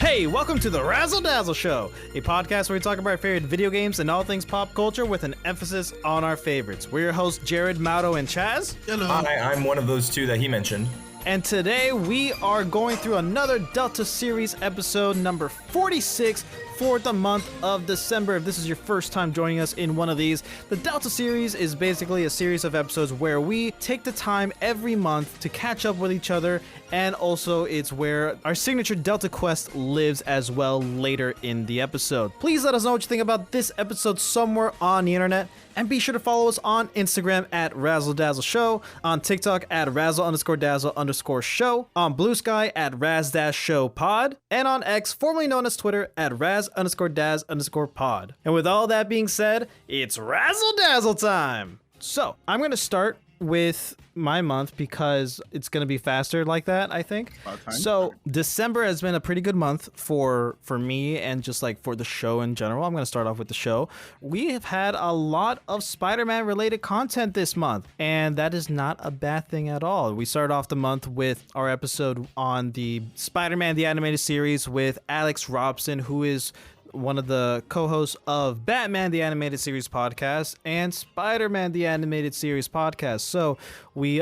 Hey, welcome to the Razzle Dazzle Show, a podcast where we talk about our favorite video games and all things pop culture with an emphasis on our favorites. We're your hosts, Jared, Mauro, and Chaz. Hello. Hi, I'm one of those two that he mentioned. And today we are going through another Delta Series episode number 46 for the month of December. If this is your first time joining us in one of these, the Delta Series is basically a series of episodes where we take the time every month to catch up with each other, and also it's where our signature Delta quest lives as well later in the episode. Please let us know what you think about this episode somewhere on the internet, and be sure to follow us on Instagram at RazzleDazzleShow, on TikTok at Razzle_Dazzle_Show, on Blue Sky at Raz-Show-Pod, and on X, formerly known as Twitter, at Raz_Daz_Pod. And with all that being said, it's Razzle Dazzle time! So, I'm going to start with my month because it's going to be faster like that, I think. So December has been a pretty good month for me and just like for the show in general. I'm going to start off with the show. We have had a lot of Spider-Man related content this month, and that is not a bad thing at all. We started off the month with our episode on the Spider-Man the Animated Series with Alex Robson, who is one of the co-hosts of Batman the Animated Series podcast and Spider-Man the Animated Series podcast. So we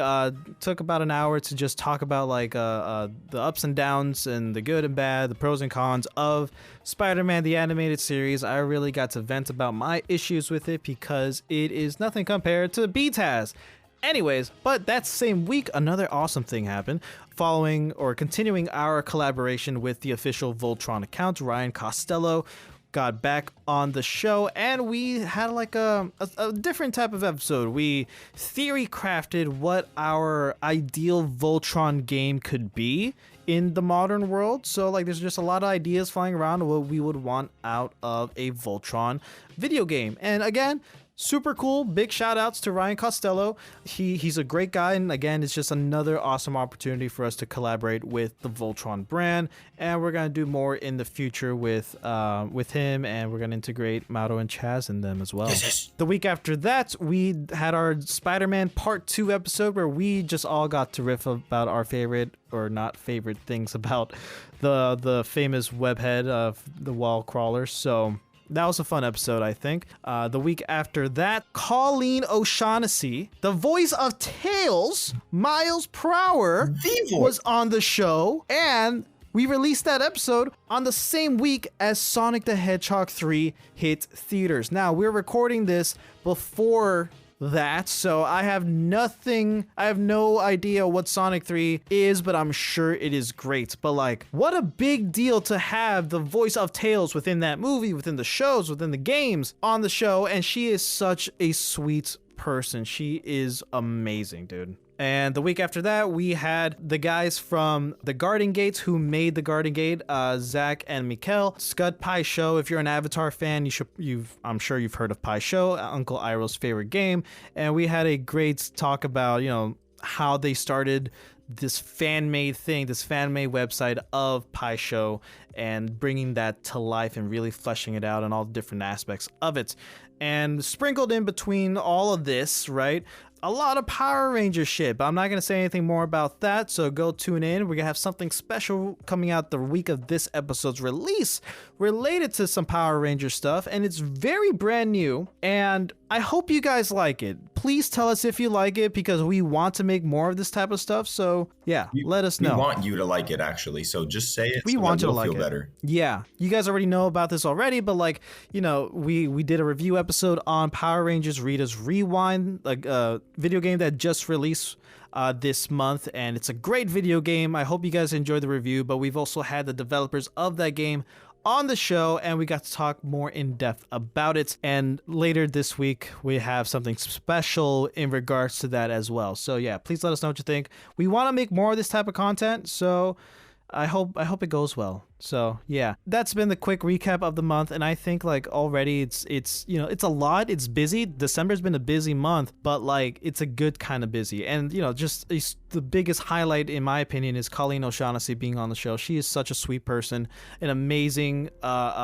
took about an hour to just talk about like the ups and downs and the good and bad, the pros and cons of Spider-Man the Animated Series. I really got to vent about my issues with it because it is nothing compared to BTAS. Anyways, but that same week, another awesome thing happened. Following or continuing our collaboration with the official Voltron account, Ryan Costello got back on the show, and we had like a different type of episode. We theory crafted what our ideal Voltron game could be in the modern world. So like there's just a lot of ideas flying around what we would want out of a Voltron video game. And again, super cool. Big shout outs to Ryan Costello. He's a great guy, and again, it's just another awesome opportunity for us to collaborate with the Voltron brand, and we're gonna do more in the future with him, and we're gonna integrate Mauro and Chaz in them as well. Yes. The week after that, we had our Spider-Man Part 2 episode where we just all got to riff about our favorite or not favorite things about the famous webhead of the wall crawler. So that was a fun episode, I think. The week after that, Colleen O'Shaughnessy, the voice of Tails, Miles Prower, was on the show, and we released that episode on the same week as Sonic the Hedgehog 3 hit theaters. Now, we're recording this before that, so I have no idea what Sonic 3 is, but I'm sure it is great. But like, what a big deal to have the voice of Tails within that movie, within the shows, within the games on the show, and she is such a sweet person. She is amazing, dude. And the week after that, we had the guys from the Garden Gates who made the Garden Gate, Zach and Mikkel. Scud Pie Show. If you're an Avatar fan, I'm sure you've heard of Pie Show, Uncle Iroh's favorite game. And we had a great talk about, how they started this fan-made thing, this fan-made website of Pie Show, and bringing that to life and really fleshing it out and all the different aspects of it. And sprinkled in between all of this, right, a lot of Power Ranger shit, but I'm not going to say anything more about that, so go tune in. We're going to have something special coming out the week of this episode's release related to some Power Ranger stuff, and it's very brand new, and I hope you guys like it. Please tell us if you like it, because we want to make more of this type of stuff, so yeah, let us know. We want you to like it, actually, so just say it. We want you to like it. Better. Yeah, you guys already know about this already, but like, we did a review episode on Power Rangers Rita's Rewind, like video game that just released this month, and it's a great video game. I hope you guys enjoyed the review, but we've also had the developers of that game on the show, and we got to talk more in depth about it. And later this week, we have something special in regards to that as well. So yeah, please let us know what you think. We want to make more of this type of content, so I hope it goes well. So yeah, that's been the quick recap of the month, and I think like already it's a lot. It's busy. December's been a busy month, but like it's a good kind of busy. And just the biggest highlight in my opinion is Colleen O'Shaughnessy being on the show. She is such a sweet person, an amazing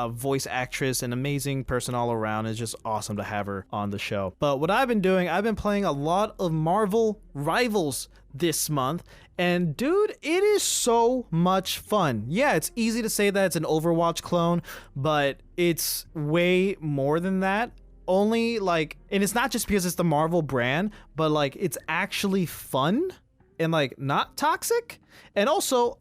voice actress, an amazing person all around. It's just awesome to have her on the show. But what I've been doing, I've been playing a lot of Marvel Rivals this month, And dude, it is so much fun. Yeah, it's easy to say that it's an Overwatch clone, but it's way more than that. Only like, and it's not just because it's the Marvel brand, but like it's actually fun and like not toxic. And also,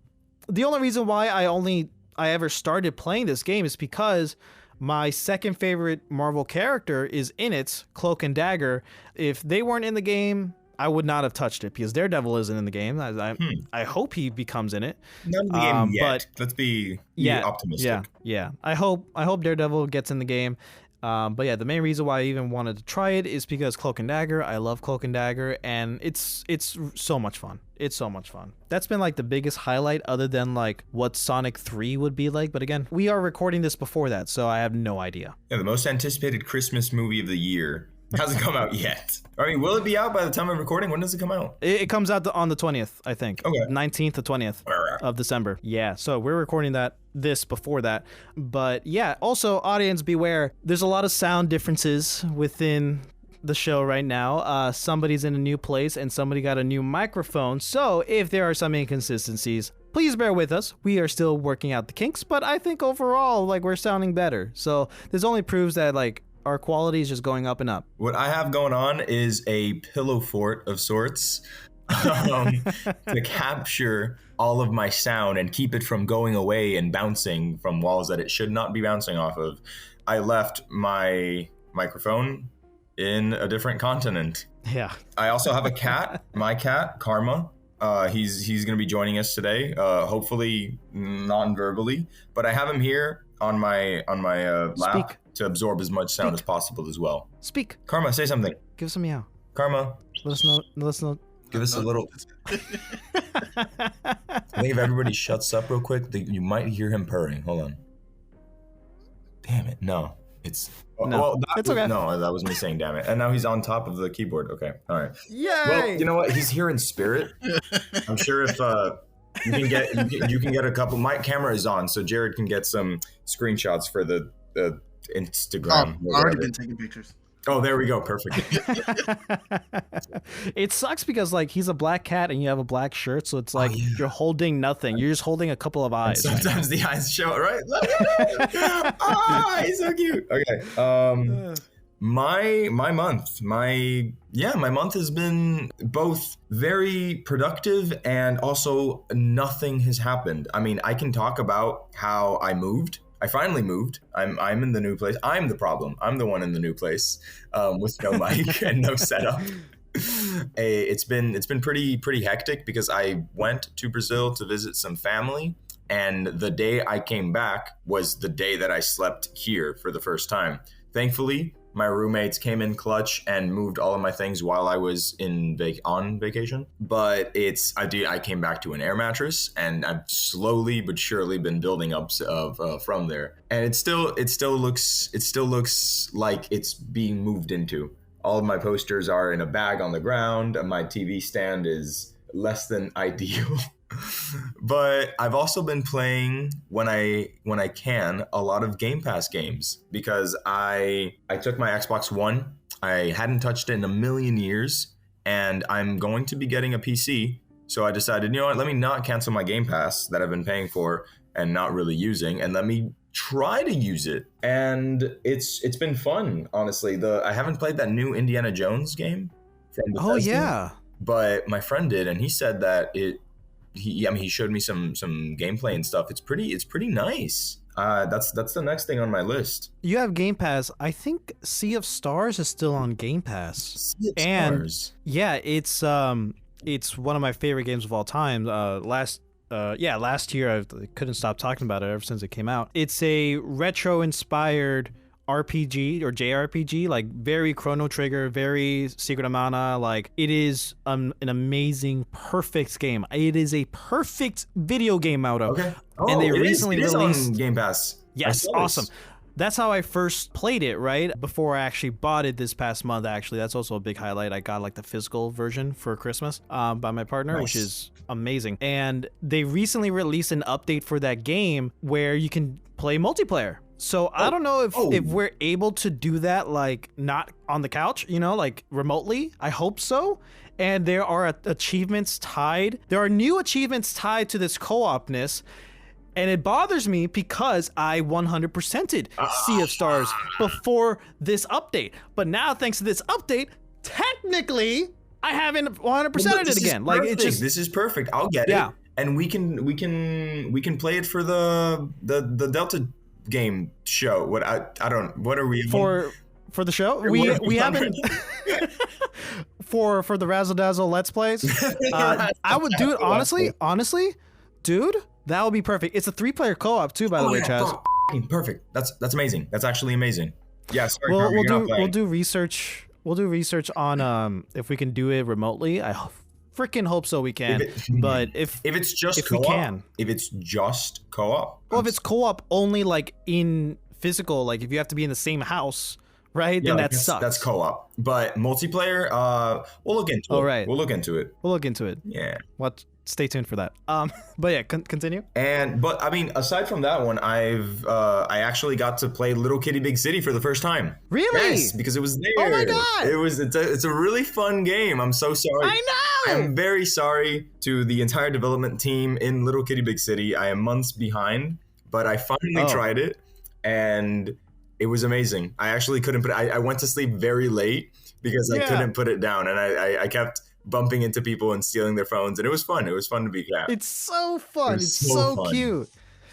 the only reason why I ever started playing this game is because my second favorite Marvel character is in it, Cloak and Dagger. If they weren't in the game, I would not have touched it because Daredevil isn't in the game. I hope he becomes in it. Not in the game yet. But let's be optimistic. Yeah. I hope Daredevil gets in the game. But yeah, the main reason why I even wanted to try it is because Cloak and Dagger. I love Cloak and Dagger, and it's so much fun. It's so much fun. That's been like the biggest highlight, other than like what Sonic 3 would be like. But again, we are recording this before that, so I have no idea. Yeah, the most anticipated Christmas movie of the year hasn't come out yet. I mean, will it be out by the time of recording? When does it come out? It comes out on the 20th, I think. Okay. 19th to 20th of December. Yeah, so we're recording this before that. But yeah, also, audience beware. There's a lot of sound differences within the show right now. Somebody's in a new place and somebody got a new microphone. So if there are some inconsistencies, please bear with us. We are still working out the kinks, but I think overall, like, we're sounding better. So this only proves that, like, our quality is just going up and up. What I have going on is a pillow fort of sorts to capture all of my sound and keep it from going away and bouncing from walls that it should not be bouncing off of. I left my microphone in a different continent. Yeah. I also have a cat, my cat, Karma. He's going to be joining us today, hopefully non-verbally, but I have him here on my lap to absorb as much sound as possible as well. Speak. Karma, say something. Give us a meow. Karma. Let us know. Give us a little. I think if everybody shuts up real quick, you might hear him purring. Hold on. Damn it. No. It's okay. No, that was me saying damn it. And now he's on top of the keyboard. Okay. All right. Yay! Well, you know what? He's here in spirit. I'm sure if you can get a couple. My camera is on, so Jared can get some screenshots for the Instagram. I've already been taking pictures. Oh, there we go. Perfect. It sucks because like he's a black cat and you have a black shirt, so it's like you're holding nothing. You're just holding a couple of eyes. And sometimes the eyes show, right? He's so cute. Okay. My month has been both very productive and also nothing has happened. I mean, I can talk about how I moved. I finally moved. I'm in the new place. I'm the problem. I'm the one in the new place with no mic and no setup. It's been pretty hectic because I went to Brazil to visit some family, and the day I came back was the day that I slept here for the first time. Thankfully, my roommates came in clutch and moved all of my things while I was on vacation. But I came back to an air mattress, and I've slowly but surely been building up from there. And it still looks like it's being moved into. All of my posters are in a bag on the ground. My TV stand is less than ideal. But I've also been playing when I can a lot of Game Pass games because I took my Xbox One. I hadn't touched it in a million years, and I'm going to be getting a PC. So I decided, you know what, let me not cancel my Game Pass that I've been paying for and not really using, and let me try to use it. And it's been fun, honestly. I haven't played that new Indiana Jones game from Bethesda. Oh yeah. But my friend did, and he said that he showed me some gameplay and stuff. It's pretty nice. That's the next thing on my list. You have Game Pass. I think Sea of Stars is still on Game Pass. Sea of Stars. Yeah, it's one of my favorite games of all time. Last year I couldn't stop talking about it ever since it came out. It's a retro inspired RPG or JRPG, like very Chrono Trigger, very Secret of Mana. Like, it is an amazing, perfect game. It is a perfect video game, Mauro. Okay. And they recently released on Game Pass. Yes, awesome. That's how I first played it, right? Before I actually bought it this past month, actually. That's also a big highlight. I got like the physical version for Christmas by my partner, Nice. Which is amazing. And they recently released an update for that game where you can play multiplayer. So I don't know if we're able to do that, like not on the couch, like remotely. I hope so. and there are achievements tied. There are new achievements tied to this co-opness, and it bothers me because I 100%ed Sea of Stars before this update. But now, thanks to this update, technically, I haven't 100%ed it again. Like it's just this is perfect. I'll get it, and we can play it for the Delta game show. What are we for the show? We haven't for the Razzle Dazzle Let's Plays. I would do it honestly, dude. That would be perfect. It's a 3-player co-op too, by the way, Chaz. Perfect. That's amazing. That's actually amazing. Yeah, sorry, we'll do research. We'll do research on if we can do it remotely. I freaking hope so we can. But if it's just co-op, we can. If it's just co-op. Well, if it's co-op only like in physical, like if you have to be in the same house, right? Yeah, then that sucks. That's co-op. But multiplayer, we'll look into it. Right. We'll look into it. Yeah. What? Stay tuned for that. But yeah, continue. But I mean, aside from that one, I actually got to play Little Kitty Big City for the first time. Really? Yes, because it was there. Oh my god! It's a really fun game. I'm so sorry. I know. I'm very sorry to the entire development team in Little Kitty Big City. I am months behind, but I finally tried it, and it was amazing. I actually couldn't put. I went to sleep very late because I couldn't put it down, and I kept bumping into people and stealing their phones, and it was fun. It was fun to be Cat. It's so fun. It's so fun. Cute.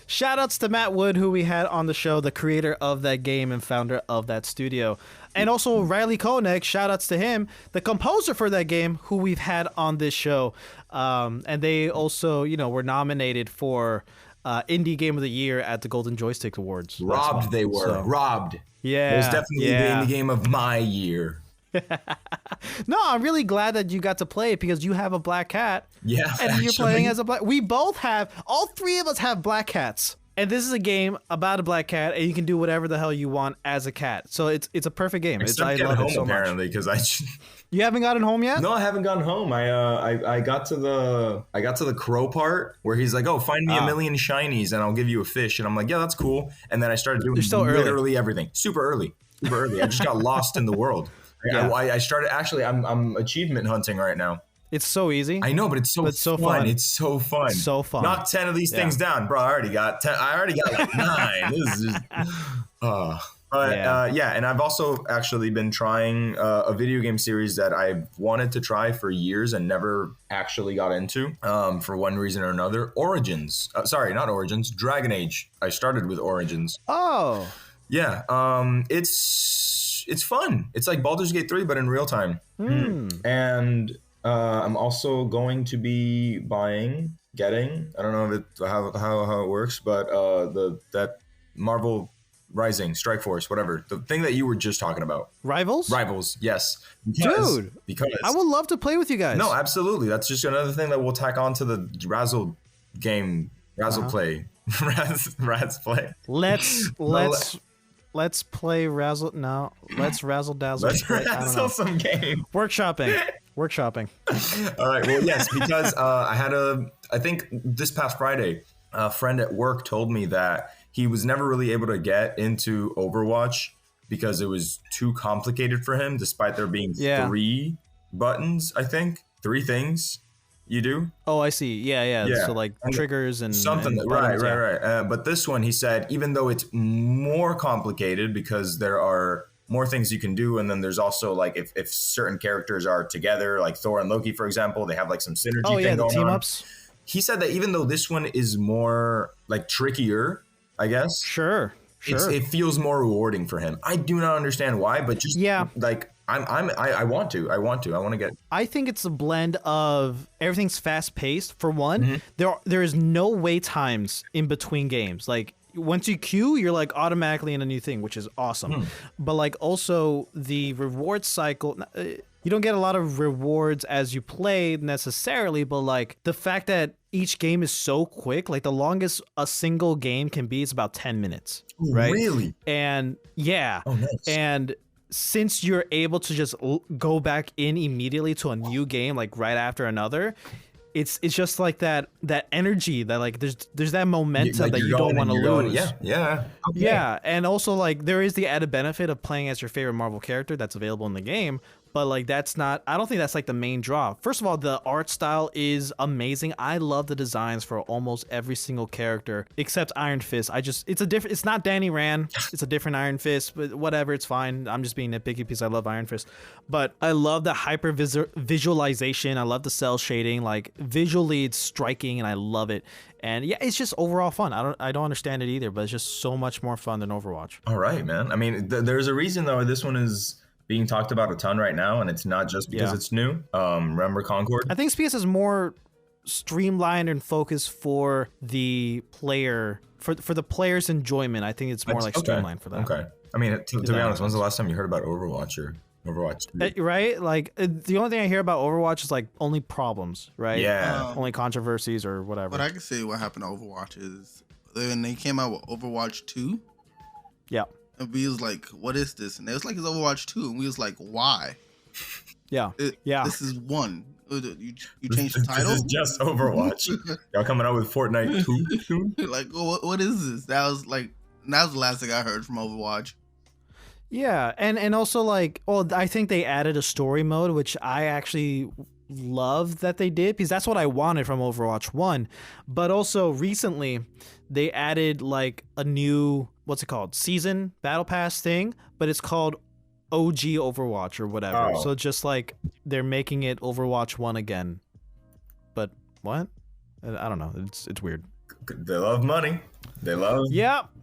Shout outs to Matt Wood, who we had on the show, the creator of that game and founder of that studio. And also Riley Koenig, shout outs to him, the composer for that game, who we've had on this show. And they also, were nominated for Indie Game of the Year at the Golden Joystick Awards. Robbed, they were. So. Robbed. Yeah. It was definitely the Indie Game of my year. No, I'm really glad that you got to play it because you have a black cat. Yeah, and you're playing as a black. We both have. All three of us have black cats, and this is a game about a black cat, and you can do whatever the hell you want as a cat. So it's a perfect game. I love it so apparently because You haven't gotten home yet? No, I haven't gotten home. I got to the crow part where he's like, "Oh, find me a million shinies and I'll give you a fish," and I'm like, "Yeah, that's cool." And then I started doing literally everything, super early. I just got lost in the world. Yeah. I started I'm achievement hunting right now. It's so easy. I know, but it's so fun. It's so fun. So fun. Knock 10 of these things down, bro. I already got 10. I already got like 9. This is just. And I've also actually been trying a video game series that I've wanted to try for years and never actually got into for one reason or another. Origins. Sorry, not Origins. Dragon Age. I started with Origins. Oh. Yeah. It's fun. It's like Baldur's Gate 3, but in real time. And I'm also going to be getting. I don't know how it works, but that Marvel Rising, Strike Force, whatever. The thing that you were just talking about. Rivals, yes. Dude, because I would love to play with you guys. No, absolutely. That's just another thing that we'll tack on to the Razzle game. Razzle play. Raz play. Let's play Razzle. No, let's Razzle Dazzle. Let's Razzle some game. Workshopping. All right. Well, yes, because I think this past Friday, a friend at work told me that he was never really able to get into Overwatch because it was too complicated for him, despite there being 3 buttons, I think. 3 things you do. Oh, I see. Yeah. So like triggers and something. And buttons, right. But this one, he said, even though it's more complicated because there are more things you can do, and then there's also like if certain characters are together, like Thor and Loki, for example, they have like some synergy thing going team on. Ups. He said that even though this one is more like trickier, I guess. Sure. It feels more rewarding for him. I do not understand why, but just like I want to get. I think it's a blend of everything's fast paced. For one, there is no wait times in between games. Like once you queue, you're like automatically in a new thing, which is awesome. But like also the reward cycle. You don't get a lot of rewards as you play necessarily, but like the fact that each game is so quick, like the longest a single game can be is about 10 minutes, right? Really? And yeah. Oh, nice. And since you're able to just go back in immediately to a new game, like right after another, it's just like that energy that like there's that momentum that you don't want to lose. Yeah. Okay. Yeah, and also like there is the added benefit of playing as your favorite Marvel character that's available in the game. But like that's not, I don't think that's like the main draw. First of all, the art style is amazing. I love the designs for almost every single character except Iron Fist. It's not Danny Rand. It's a different Iron Fist, but whatever, it's fine. I'm just being nitpicky because I love Iron Fist. But I love the hyper visualization. I love the cell shading. Like visually it's striking and I love it. And yeah, it's just overall fun. I don't understand it either, but it's just so much more fun than Overwatch. All right, man. I mean, there's a reason though this one is being talked about a ton right now, and it's not just because it's new. Remember Concord? I think SPS is more streamlined and focused for the player, for the player's enjoyment. I think it's more like streamlined for that. Okay. I mean, to be honest, when's the last time you heard about Overwatch or Overwatch 2? Right? Like the only thing I hear about Overwatch is like only problems, right? Yeah. Only controversies or whatever. But I can say what happened to Overwatch is when they came out with Overwatch 2. Yeah. And we was like, what is this? And it was like, it's Overwatch 2. And we was like, why? Yeah. This is 1. You changed the title? This is just Overwatch. Y'all coming out with Fortnite 2 soon? Like, what is this? That was the last thing I heard from Overwatch. Yeah. And also like, I think they added a story mode, which I actually love that they did because that's what I wanted from Overwatch 1. But also recently they added like a new, what's it called? Season battle pass thing, but it's called OG Overwatch or whatever. Oh. So just like they're making it Overwatch 1 again. But what? I don't know. It's weird. They love money. They love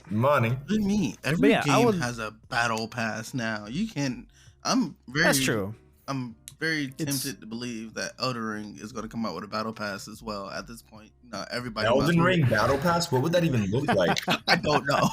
money. What do you mean? Every game has a battle pass now. You can. That's true. I'm very tempted to believe that Elden Ring is going to come out with a battle pass as well at this point. Everybody. Elden Ring battle pass? What would that even look like? I don't know.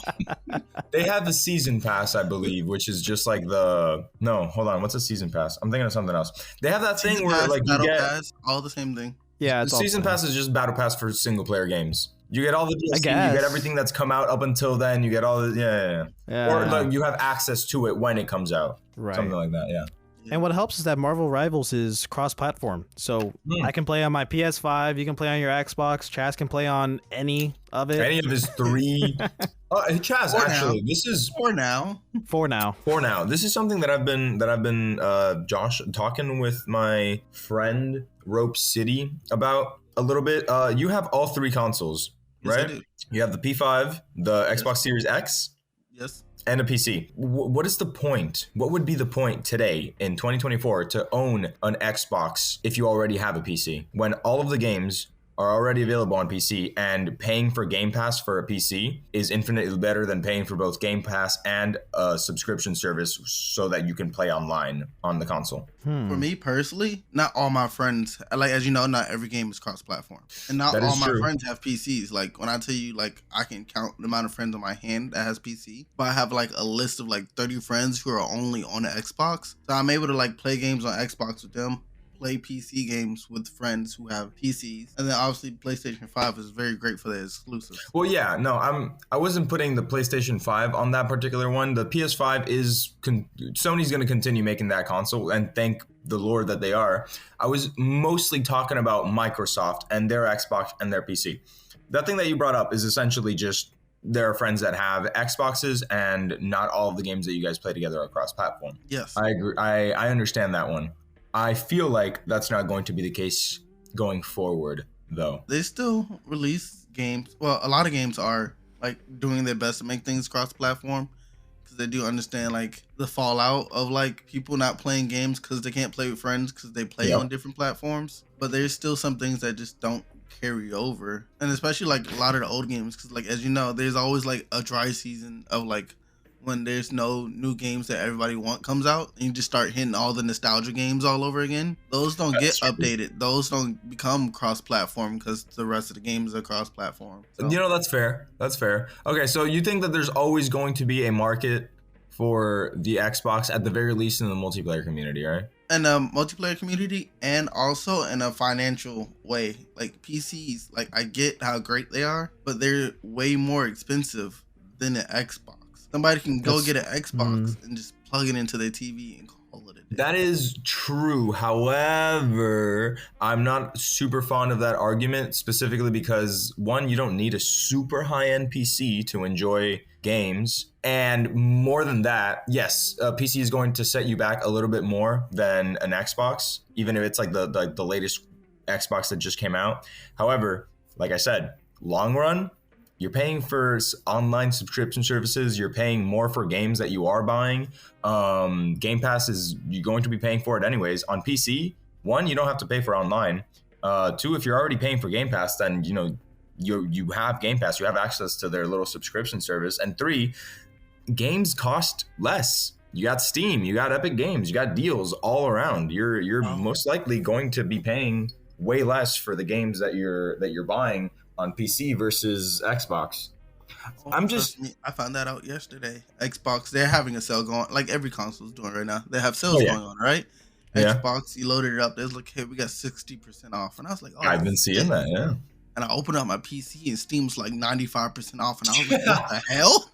They have the season pass, I believe, which is just like no, hold on. What's a season pass? I'm thinking of something else. They have that thing where like you get pass, all the same thing. Yeah, the season pass is just battle pass for single player games. You get all the DLC, you get everything that's come out up until then. You get all the or like you have access to it when it comes out, right? Something like that, yeah. And what helps is that Marvel Rivals is cross-platform. So I can play on my PS5, you can play on your Xbox, Chaz can play on any of it. Any of his 3. Chaz, actually, this is for now. For now. This is something that I've been Josh talking with my friend Rope City about a little bit. You have all 3 consoles, right? Yes, you have the P5, the Xbox Series X. Yes. And a PC. What is the point? What would be the point today in 2024 to own an Xbox if you already have a PC? When all of the games are already available on PC and paying for Game Pass for a PC is infinitely better than paying for both Game Pass and a subscription service so that you can play online on the console. For me personally, not all my friends, like as you know, not every game is cross-platform. And not all my friends have PCs. Like when I tell you, like I can count the amount of friends on my hand that has PC, but I have like a list of like 30 friends who are only on the Xbox. So I'm able to like play games on Xbox with them, play PC games with friends who have PCs, and then obviously PlayStation 5 is very great for the exclusives. Well, yeah, no, I wasn't putting the PlayStation 5 on that particular one. The PS5 is Sony's going to continue making that console, and thank the Lord that they are. I was mostly talking about Microsoft and their Xbox and their PC. That thing that you brought up is essentially just there are friends that have Xboxes, and not all of the games that you guys play together are cross-platform. Yes, I agree. I understand that one. I feel like that's not going to be the case going forward, though. They still release games. Well, a lot of games are like doing their best to make things cross-platform because they do understand like the fallout of like people not playing games because they can't play with friends because they play on different platforms. But there's still some things that just don't carry over, and especially like a lot of the old games because like as you know, there's always like a dry season of like when there's no new games that everybody comes out, and you just start hitting all the nostalgia games all over again. Those don't get updated. Those don't become cross-platform because the rest of the games are cross-platform. So. You know, that's fair. That's fair. Okay, so you think that there's always going to be a market for the Xbox, at the very least in the multiplayer community, right? In a multiplayer community, and also in a financial way. Like PCs, like I get how great they are, but they're way more expensive than an Xbox. Somebody can go get an Xbox and just plug it into their TV and all of the day. That is true. However, I'm not super fond of that argument, specifically because, one, you don't need a super high-end PC to enjoy games. And more than that, yes, a PC is going to set you back a little bit more than an Xbox, even if it's like the latest Xbox that just came out. However, like I said, long run, you're paying for online subscription services. You're paying more for games that you are buying. Game Pass you're going to be paying for it anyways. On PC, one, you don't have to pay for online. Two, if you're already paying for Game Pass, then you have Game Pass. You have access to their little subscription service. And three, games cost less. You got Steam, you got Epic Games, you got deals all around. You're most likely going to be paying way less for the games that you're buying on PC versus Xbox. I found that out yesterday. Xbox, they're having a sale going, like every console's doing right now. They have sales going on, right? Yeah. Xbox, you loaded it up. There's like, hey, we got 60% off, and I was like, oh, I've been seeing that, yeah. And I opened up my PC, and Steam's like 95% off, and I was like, what the hell?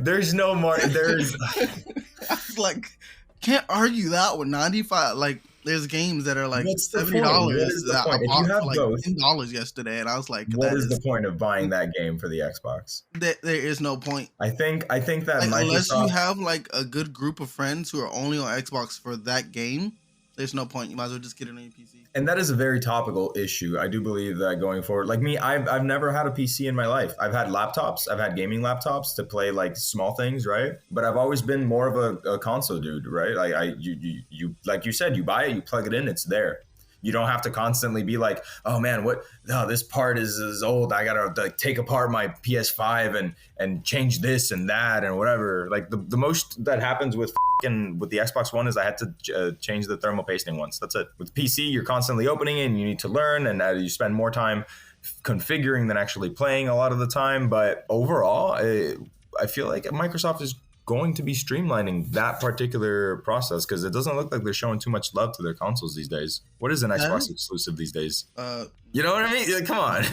There's no more. There's. I was like, can't argue that with 95. Like, there's games that are like $70 that I bought for like $10 yesterday, and I was like, what is the point of buying that game for the Xbox? There is no point. I think that like, Microsoft, unless you have like a good group of friends who are only on Xbox for that game, there's no point. You might as well just get it on your PC. And that is a very topical issue. I do believe that going forward, like me, I've never had a PC in my life. I've had laptops. I've had gaming laptops to play like small things, right? But I've always been more of a console dude, right? Like you like you said, you buy it, you plug it in, it's there. You don't have to constantly be like, oh man, this part is old. I gotta like take apart my PS5 and change this and that and whatever. Like the most that happens with the Xbox One is I had to change the thermal pasting once. That's it. With PC, you're constantly opening it and you need to learn, and you spend more time configuring than actually playing a lot of the time. But overall, I feel like Microsoft is going to be streamlining that particular process because it doesn't look like they're showing too much love to their consoles these days. What is an Xbox exclusive these days? You know what I mean? Like, come on.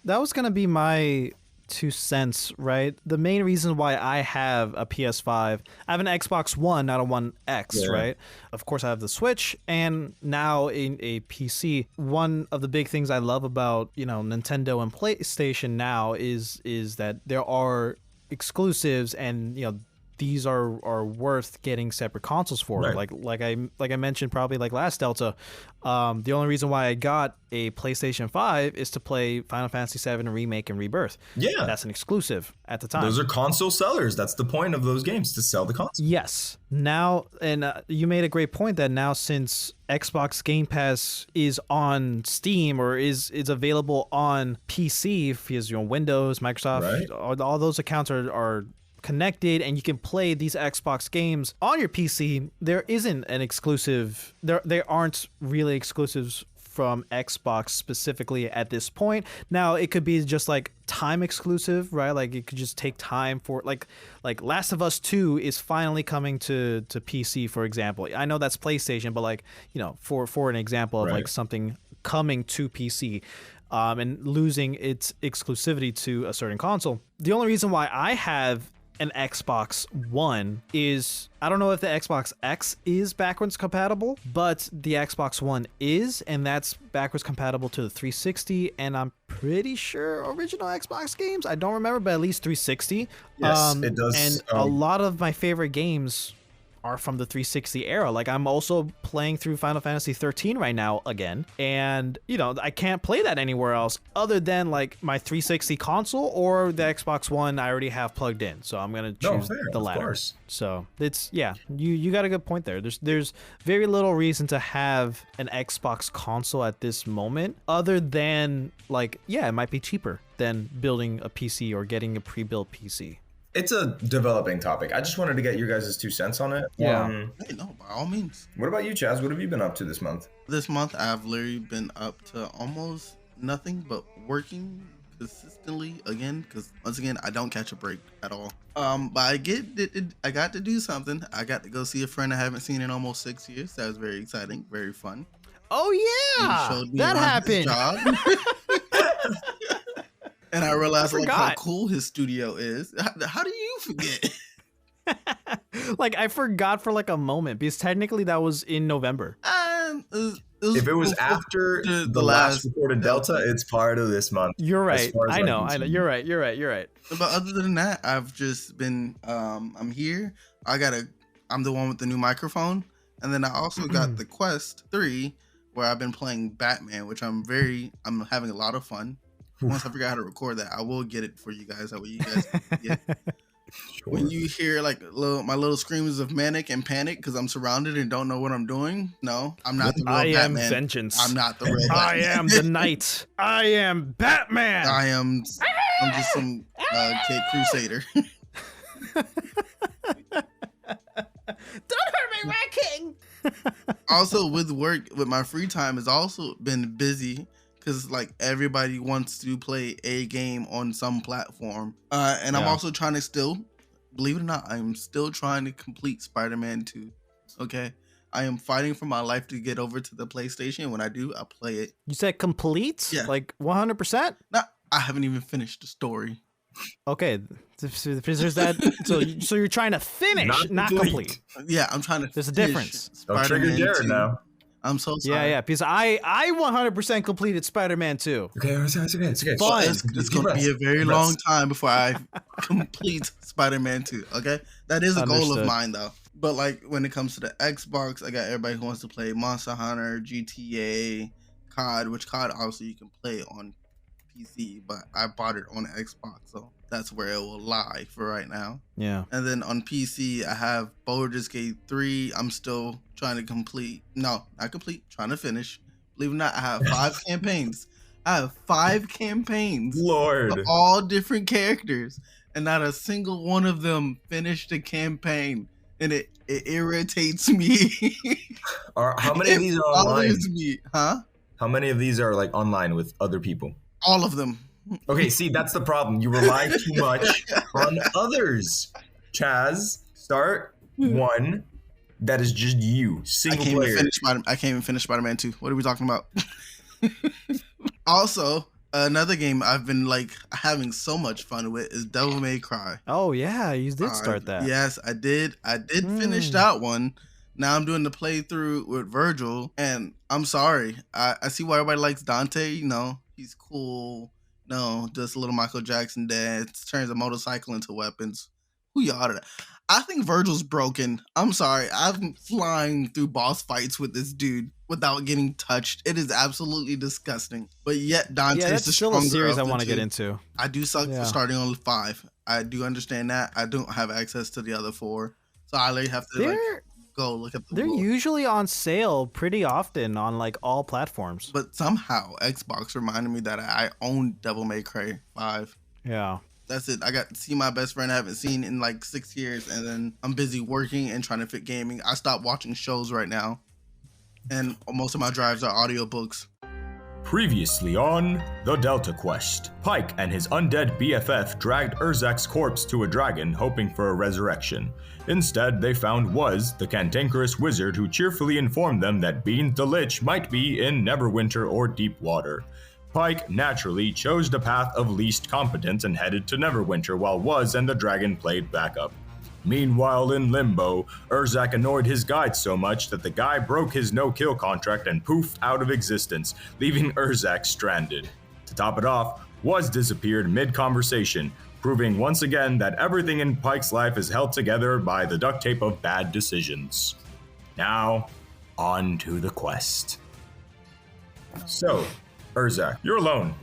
That was going to be my 2 cents, right? The main reason why I have a PS5, I have an Xbox One, not a One X, right? Of course, I have the Switch, and now in a PC. One of the big things I love about, Nintendo and PlayStation now is that there are exclusives, and these are worth getting separate consoles for. Right. Like I mentioned probably like last Delta, the only reason why I got a PlayStation 5 is to play Final Fantasy VII Remake and Rebirth. Yeah. That's an exclusive at the time. Those are console sellers. That's the point of those games, to sell the console. Yes. Now, and you made a great point that now since Xbox Game Pass is on Steam or is available on PC, because Windows, Microsoft, right, all those accounts are connected, and you can play these Xbox games on your PC. There isn't an exclusive. There aren't really exclusives from Xbox specifically at this point. Now it could be just like time exclusive, right? Like it could just take time for like Last of Us 2 is finally coming to PC, for example. I know that's PlayStation, but like, for an example of like something coming to PC. And losing its exclusivity to a certain console. The only reason why I have an Xbox One is, I don't know if the Xbox X is backwards compatible, but the Xbox One is, and that's backwards compatible to the 360, and I'm pretty sure original Xbox games, I don't remember, but at least 360. Yes, it does. And a lot of my favorite games are from the 360 era. Like I'm also playing through Final Fantasy 13 right now again, and I can't play that anywhere else other than like my 360 console or the Xbox One I already have plugged in. So I'm gonna choose the latter. Of course. So it's you got a good point there. There's very little reason to have an Xbox console at this moment other than like it might be cheaper than building a PC or getting a pre-built PC. It's a developing topic. I just wanted to get your guys' 2 cents on it. Yeah. Hey, no, by all means. What about you, Chaz? What have you been up to this month? This month, I've literally been up to almost nothing but working consistently again, because once again, I don't catch a break at all. But I got to do something. I got to go see a friend I haven't seen in almost 6 years. That was very exciting, very fun. Oh yeah, that happened. And I realized how cool his studio is. How do you forget? Like I forgot for like a moment because technically that was in November. If it was after the last recorded Delta, it's part of this month. You're right. I know. concerned. You're right. But other than that, I've just been I'm here. I'm the one with the new microphone, and then I also got the Quest 3 where I've been playing Batman, which I'm having a lot of fun. Once I figure out how to record that, I will get it for you guys. That way you guys can get. Sure. When you hear like my little screams of manic and panic because I'm surrounded and don't know what I'm doing, no, I'm not the real I am Batman. vengeance. I'm not the real I Batman. am the knight. I am Batman. I'm just some kid crusader. Don't hurt me, Rat King. Also, with work, with my free time has also been busy because like everybody wants to play a game on some platform, and I'm also trying to still, believe it or not, I'm still trying to complete Spider-Man 2. Okay, I am fighting for my life to get over to the PlayStation. When I do, I play it. You said complete? Yeah. Like 100%? No, I haven't even finished the story. Okay, there's that. So you're trying to finish, not complete. Yeah, I'm trying to. There's a finish difference. Don't trigger Spider-Man Jared 2. now. I'm so sorry. Yeah, because I 100% completed Spider-Man 2. Okay, it's okay. Fun. It's going to be a very long time before I complete Spider-Man 2. Okay, that is a goal Understood. of mine though. But like when it comes to the Xbox, I got everybody who wants to play Monster Hunter, GTA, COD. Which COD obviously you can play on PC, but I bought it on Xbox, so that's where it will lie for right now. Yeah. And then on PC, I have Baldur's Gate 3. I'm still trying to complete. No, not complete. Trying to finish. Believe it or not, I have 5 campaigns. I have 5 campaigns. Lord. Of all different characters. And not a single one of them finished the campaign. And it irritates me. How many of these are It online? bothers me. Huh? How many of these are like online with other people? All of them. Okay, see, that's the problem. You rely too much on others. Chaz, start one that is just you, single player. I can't even finish Spider-Man 2. What are we talking about? Also, another game I've been like having so much fun with is Devil May Cry. Oh yeah, you did start that. Yes, I did. I did finish that one. Now I'm doing the playthrough with Virgil, and I'm sorry. I see why everybody likes Dante. You know, he's cool. No, just a little Michael Jackson dance, turns a motorcycle into weapons. Who y'all to that? I think Virgil's broken. I'm sorry. I'm flying through boss fights with this dude without getting touched. It is absolutely disgusting. But yet Dante's Yeah, that's the still a stronger series I of the want to two. get into. I do suck Yeah. for starting on 5. I do understand that. I don't have access to the other 4. So I literally have to go look at the They're book. usually on sale pretty often on like all platforms. But somehow Xbox reminded me that I own Devil May Cry 5. Yeah. That's it. I got to see my best friend I haven't seen in like 6 years, and then I'm busy working and trying to fit gaming. I stopped watching shows right now, and most of my drives are audiobooks. Previously on The Delta Quest, Pike and his undead BFF dragged Erzach's corpse to a dragon hoping for a resurrection. Instead, they found Was, the cantankerous wizard who cheerfully informed them that Beans the Lich might be in Neverwinter or Deepwater. Pike naturally chose the path of least competence and headed to Neverwinter while Was and the dragon played backup. Meanwhile, in Limbo, Erzahc annoyed his guide so much that the guy broke his no-kill contract and poofed out of existence, leaving Erzahc stranded. To top it off, Was disappeared mid-conversation, proving once again that everything in Pike's life is held together by the duct tape of bad decisions. Now, on to the quest. So, Erzahc, you're alone.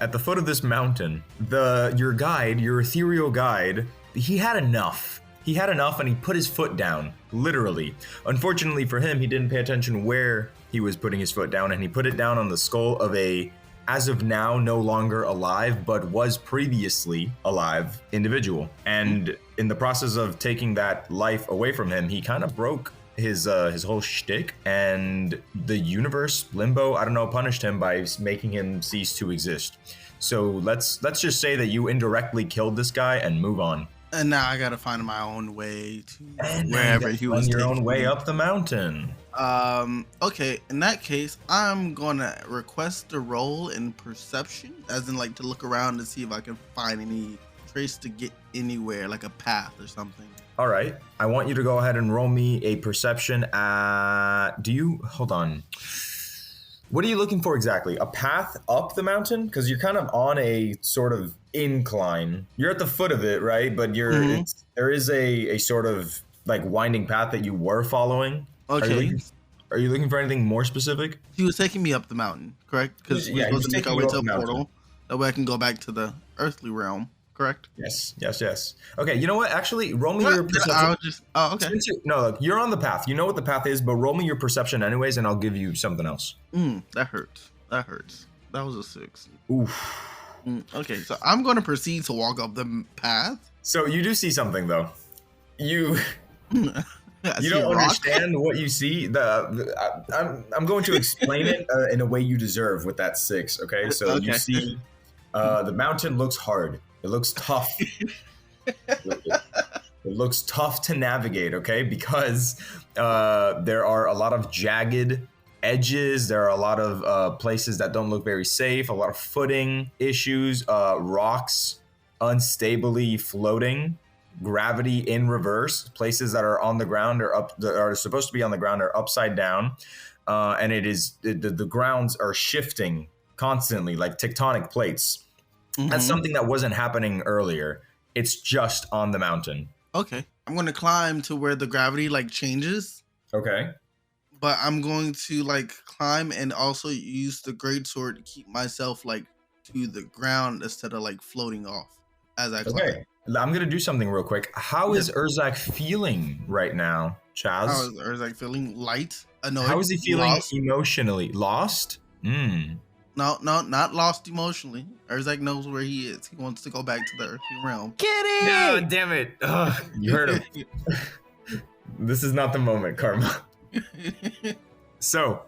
At the foot of this mountain, your guide, your ethereal guide, he had enough. He had enough and he put his foot down, literally. Unfortunately for him, he didn't pay attention where he was putting his foot down, and he put it down on the skull of a, as of now, no longer alive, but was previously alive individual. And in the process of taking that life away from him, he kind of broke his whole shtick, and the universe, Limbo, I don't know, punished him by making him cease to exist. So let's just say that you indirectly killed this guy and move on. And now I gotta find my own way to And wherever he was on your taking own way me. up the mountain. Okay, in that case, I'm gonna request a roll in perception, as in like to look around to see if I can find any trace to get anywhere, like a path or something. All right. I want you to go ahead and roll me a perception at... Hold on. What are you looking for exactly? A path up the mountain? Because you're kind of on a sort of incline. You're at the foot of it, right? But there is a sort of like winding path that you were following. Okay. Are you looking for anything more specific? He was taking me up the mountain, correct? Because we're supposed to make our way to a portal. That way I can go back to the earthly realm, correct? Yes. Okay, you know what? Actually, roll me your perception. Okay. Look, you're on the path. You know what the path is, but roll me your perception anyways, and I'll give you something else. That hurts. That was a 6. Oof. Okay, so I'm going to proceed to walk up the path. So you do see something, though. You You don't understand what you see. I'm going to explain it in a way you deserve with that 6. Okay, so you see the mountain looks hard. It looks tough. It looks tough to navigate. Okay, because there are a lot of jagged edges. There are a lot of places that don't look very safe. A lot of footing issues. Rocks unstably floating. Gravity in reverse. Places that are on the ground are supposed to be on the ground are upside down, and the grounds are shifting constantly like tectonic plates. That's something that wasn't happening earlier. It's just on the mountain. Okay, I'm going to climb to where the gravity like changes. Okay, but I'm going to like climb and also use the greatsword to keep myself like to the ground instead of like floating off as I climb. Okay. I'm going to do something real quick. How is Erzahc feeling right now, Chaz? How is Erzahc feeling? Light? Annoyed? How is he feeling lost? Emotionally? Lost? No, not lost emotionally. Erzahc knows where he is. He wants to go back to the earthly realm. Get it! No, damn it. Ugh, you heard him. This is not the moment, Karma. So,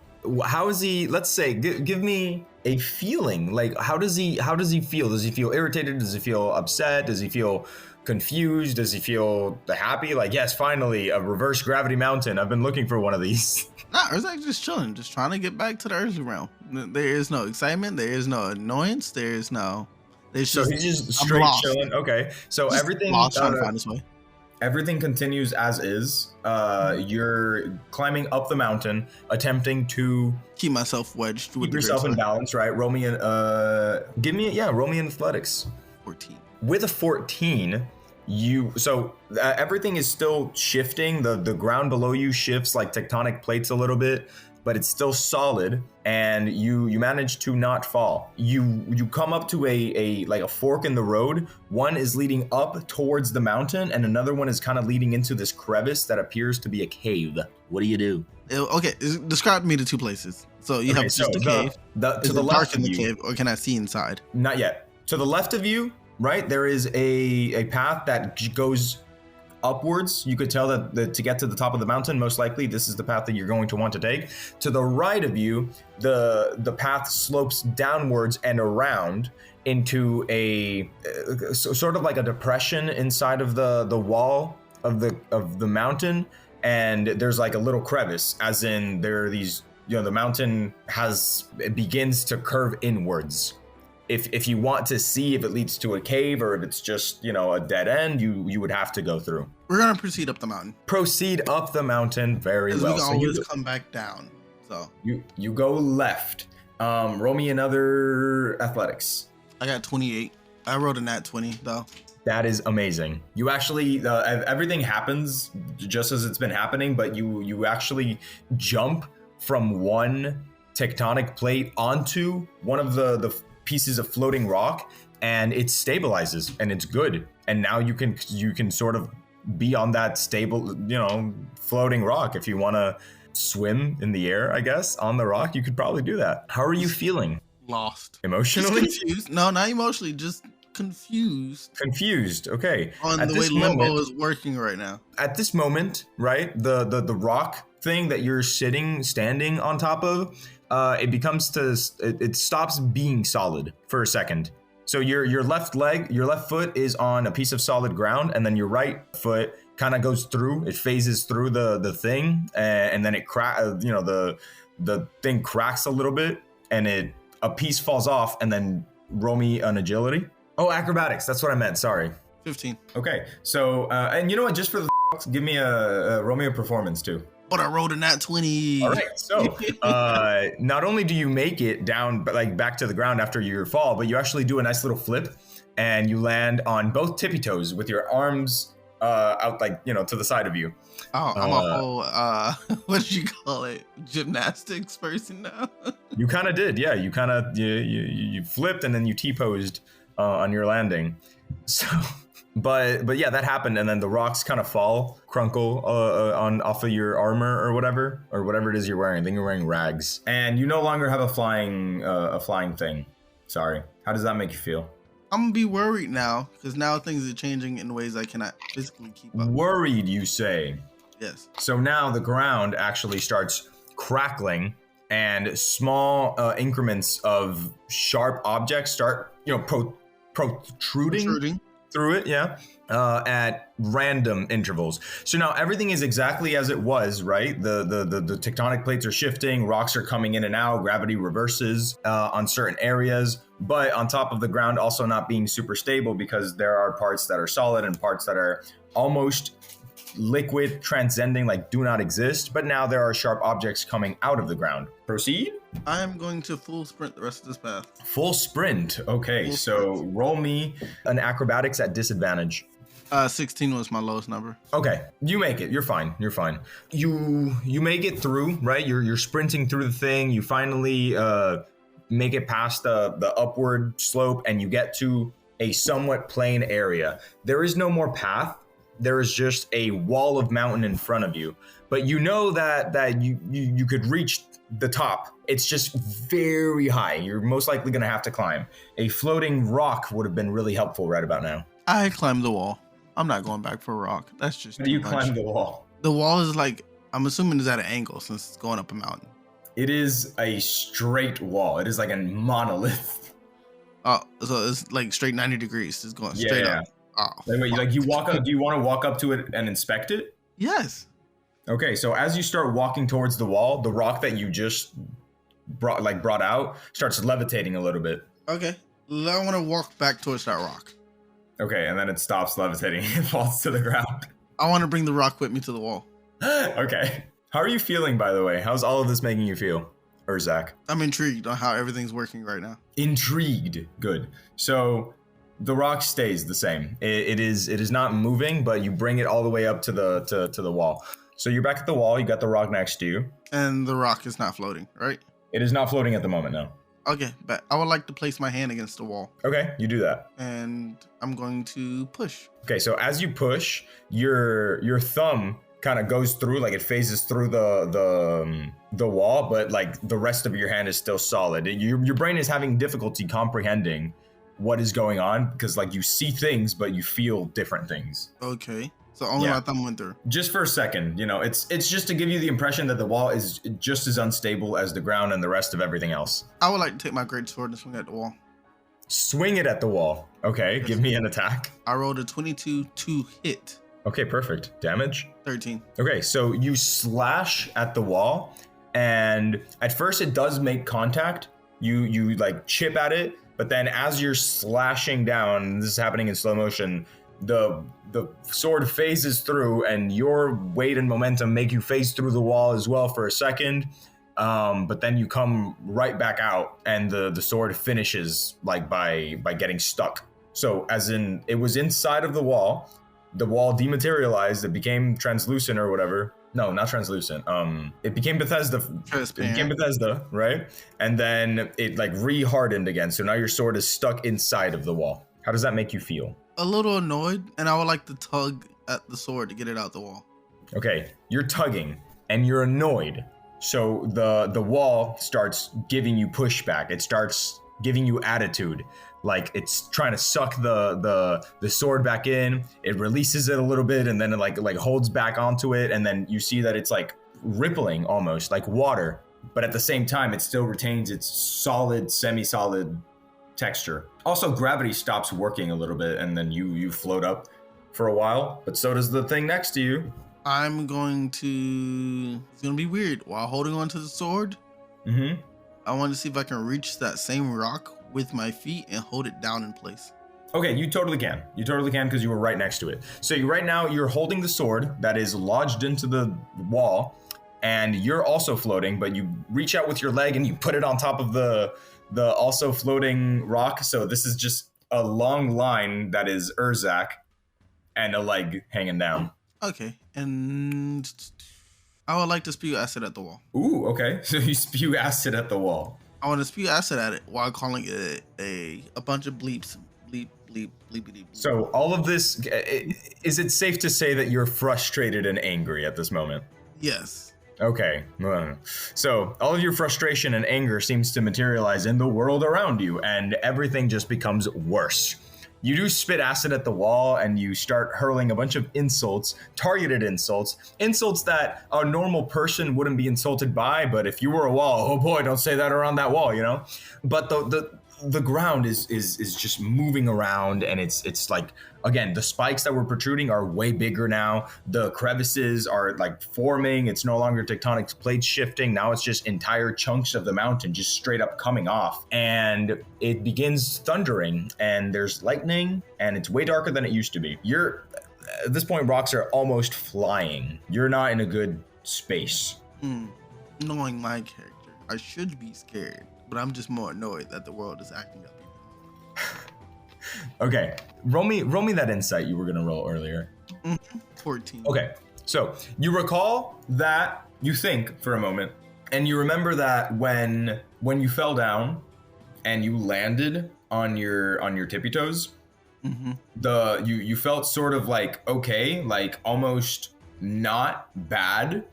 how is he? Let's say, give me a feeling. Like, how does he feel? Does he feel irritated? Does he feel upset? Does he feel confused? Does he feel happy? Like, yes, finally, a reverse gravity mountain. I've been looking for one of these. Nah, Erzahc just chilling, just trying to get back to the earthly realm. There is no excitement. There is no annoyance. There's so he's just straight chilling. Okay, so just everything lost, trying to find his way. Everything continues as is. You're climbing up the mountain, attempting to keep myself wedged. Keep yourself in balance, right? Roll me an roll me an athletics. 14. With a 14, everything is still shifting. The ground below you shifts like tectonic plates a little bit, but it's still solid, and you manage to not fall. You come up to a fork in the road. One is leading up towards the mountain, and another one is kind of leading into this crevice that appears to be a cave. What do you do? Okay, describe me the two places. So you have just a cave. To the left in of the you, cave, or can I see inside? Not yet. To the left of you, right, there is a path that goes upwards. You could tell that to get to the top of the mountain, most likely this is the path that you're going to want to take. To the right of you, the path slopes downwards and around into a sort of like a depression inside of the wall of the mountain, and there's like a little crevice, as in there are these, the mountain begins to curve inwards. If you want to see if it leads to a cave or if it's just, a dead end, you would have to go through. We're going to proceed up the mountain. Proceed up the mountain. Very well. We can always come back down. So you go left. Roll me another athletics. I got 28. I rolled a nat 20 though. That is amazing. You actually, everything happens just as it's been happening, but you actually jump from one tectonic plate onto one of the pieces of floating rock, and it stabilizes, and it's good. And now you can sort of be on that stable, floating rock. If you want to swim in the air, I guess, on the rock, you could probably do that. How are you feeling? Lost. Emotionally? Just confused. No, not emotionally, just confused. Confused. Okay. On the way Limbo is working right now. At this moment, right, the rock thing that you're standing on top of, it stops being solid for a second. So your left foot is on a piece of solid ground, and then your right foot kind of goes through. It phases through the thing, and then it the thing cracks a little bit, and a piece falls off. And then roll me an agility. Oh, acrobatics. That's what I meant. Sorry. 15. Okay. So and you know what? Just for the Give me a roll me a performance too. But I rolled a nat 20. All right, so not only do you make it down, but like back to the ground after your fall, but you actually do a nice little flip, and you land on both tippy toes with your arms out, like, you know, to the side of you. Oh, I'm a whole what do you call it? Gymnastics person now. You kind of did, yeah. You kind of you flipped and then you T-posed on your landing. So. But yeah, that happened, and then the rocks kind of fall, crunkle on off of your armor or whatever it is you're wearing. I think you're wearing rags, and you no longer have a flying thing. Sorry. How does that make you feel? I'm gonna be worried now because now things are changing in ways I cannot physically keep up. Worried, you say? Yes. So now the ground actually starts crackling, and small increments of sharp objects start, you know, protruding through it, yeah, at random intervals. So now everything is exactly as it was, right? The tectonic plates are shifting, rocks are coming in and out, gravity reverses on certain areas, but on top of the ground also not being super stable because there are parts that are solid and parts that are almost liquid, transcending, like do not exist, but now there are sharp objects coming out of the ground. Proceed. I am going to full sprint the rest of this path. Full sprint. Okay, so roll me an acrobatics at disadvantage. 16 was my lowest number. Okay, you make it. You're fine. You make it through, right? You're sprinting through the thing. You finally make it past the upward slope, and you get to a somewhat plain area. There is no more path. There is just a wall of mountain in front of you, but you know that you could reach the top. It's just very high. You're most likely going to have to climb. A floating rock would have been really helpful right about now. I climbed the wall. I'm not going back for a rock. That's just How do you climb the wall? The wall is like, I'm assuming it's at an angle since it's going up a mountain. It is a straight wall. It is like a monolith. Oh, so it's like straight 90 degrees. It's going straight up. Oh, like you walk up. Do you want to walk up to it and inspect it? Yes. Okay, so as you start walking towards the wall, the rock that you just brought out starts levitating a little bit. Okay, I want to walk back towards that rock. Okay, and then it stops levitating and falls to the ground. I want to bring the rock with me to the wall. Okay. How are you feeling, by the way? How's all of this making you feel, Erzahc? I'm intrigued on how everything's working right now. Intrigued. Good. So the rock stays the same. It is not moving, but you bring it all the way up to the wall. So you're back at the wall. You got the rock next to you. And the rock is not floating, right? It is not floating at the moment, no. Okay, but I would like to place my hand against the wall. Okay, you do that. And I'm going to push. Okay, so as you push, your thumb kind of goes through, like it phases through the wall, but like the rest of your hand is still solid. Your brain is having difficulty comprehending what is going on because like you see things, but you feel different things. Okay. So only my thumb went through. Just for a second, you know, it's just to give you the impression that the wall is just as unstable as the ground and the rest of everything else. I would like to take my great sword and swing at the wall. Swing it at the wall. Okay, yes. Give me an attack. I rolled a 22 to hit. Okay, perfect. Damage? 13. Okay, so you slash at the wall, and at first it does make contact. You like chip at it, but then as you're slashing down, this is happening in slow motion, the sword phases through, and your weight and momentum make you phase through the wall as well for a second. But then you come right back out, and the sword finishes like by getting stuck. So as in, it was inside of the wall dematerialized, it became translucent or whatever. No, not translucent. It became Bethesda. It became Bethesda, right? And then it like re-hardened again. So now your sword is stuck inside of the wall. How does that make you feel? A little annoyed, and I would like to tug at the sword to get it out the wall. Okay, you're tugging, and you're annoyed. So the wall starts giving you pushback. It starts giving you attitude. Like it's trying to suck the sword back in. It releases it a little bit, and then it like holds back onto it, and then you see that it's like rippling almost like water, but at the same time it still retains its solid, semi-solid texture. Also, gravity stops working a little bit, and then you float up for a while, but so does the thing next to you. It's going to be weird. While holding on to the sword, I want to see if I can reach that same rock with my feet and hold it down in place. Okay, you totally can. You totally can because you were right next to it. So right now you're holding the sword that is lodged into the wall, and you're also floating, but you reach out with your leg and you put it on top of the also floating rock. So this is just a long line that is Erzahc and a leg hanging down. Okay, and I would like to spew acid at the wall. Ooh, okay. So you spew acid at the wall. I want to spew acid at it while calling it a bunch of bleeps. Bleep, bleep, bleepy, bleep. So all of this, is it safe to say that you're frustrated and angry at this moment? Yes. Okay. So all of your frustration and anger seems to materialize in the world around you, and everything just becomes worse. You do spit acid at the wall, and you start hurling a bunch of insults, targeted insults that a normal person wouldn't be insulted by, but if you were a wall, oh boy, don't say that around that wall, you know? But the ground is just moving around, and it's like, again, the spikes that were protruding are way bigger now. The crevices are like forming. It's no longer tectonic plates shifting. Now it's just entire chunks of the mountain just straight up coming off, and it begins thundering, and there's lightning, and it's way darker than it used to be. At this point, rocks are almost flying. You're not in a good space. Knowing my character, I should be scared, but I'm just more annoyed that the world is acting up. Okay, roll me that insight you were gonna roll earlier. 14. Okay, so you recall that, you think for a moment, and you remember that when you fell down and you landed on your tippy toes, you felt sort of like okay, like almost not bad.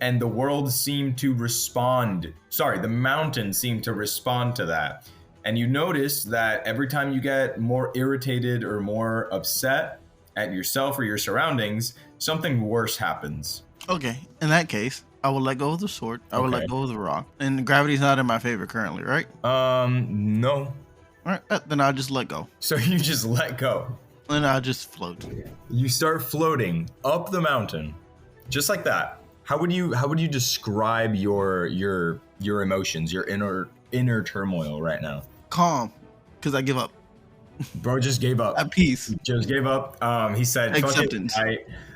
And the world seemed to respond. Sorry, the mountain seemed to respond to that. And you notice that every time you get more irritated or more upset at yourself or your surroundings, something worse happens. Okay, in that case, I will let go of the sword. I will let go of the rock. And gravity's not in my favor currently, right? No. All right, then I'll just let go. So you just let go. And I'll just float. You start floating up the mountain, just like that. How would you describe your emotions, your inner turmoil right now? Calm, because I give up. Bro just gave up. At peace. He just gave up. He said, Acceptance.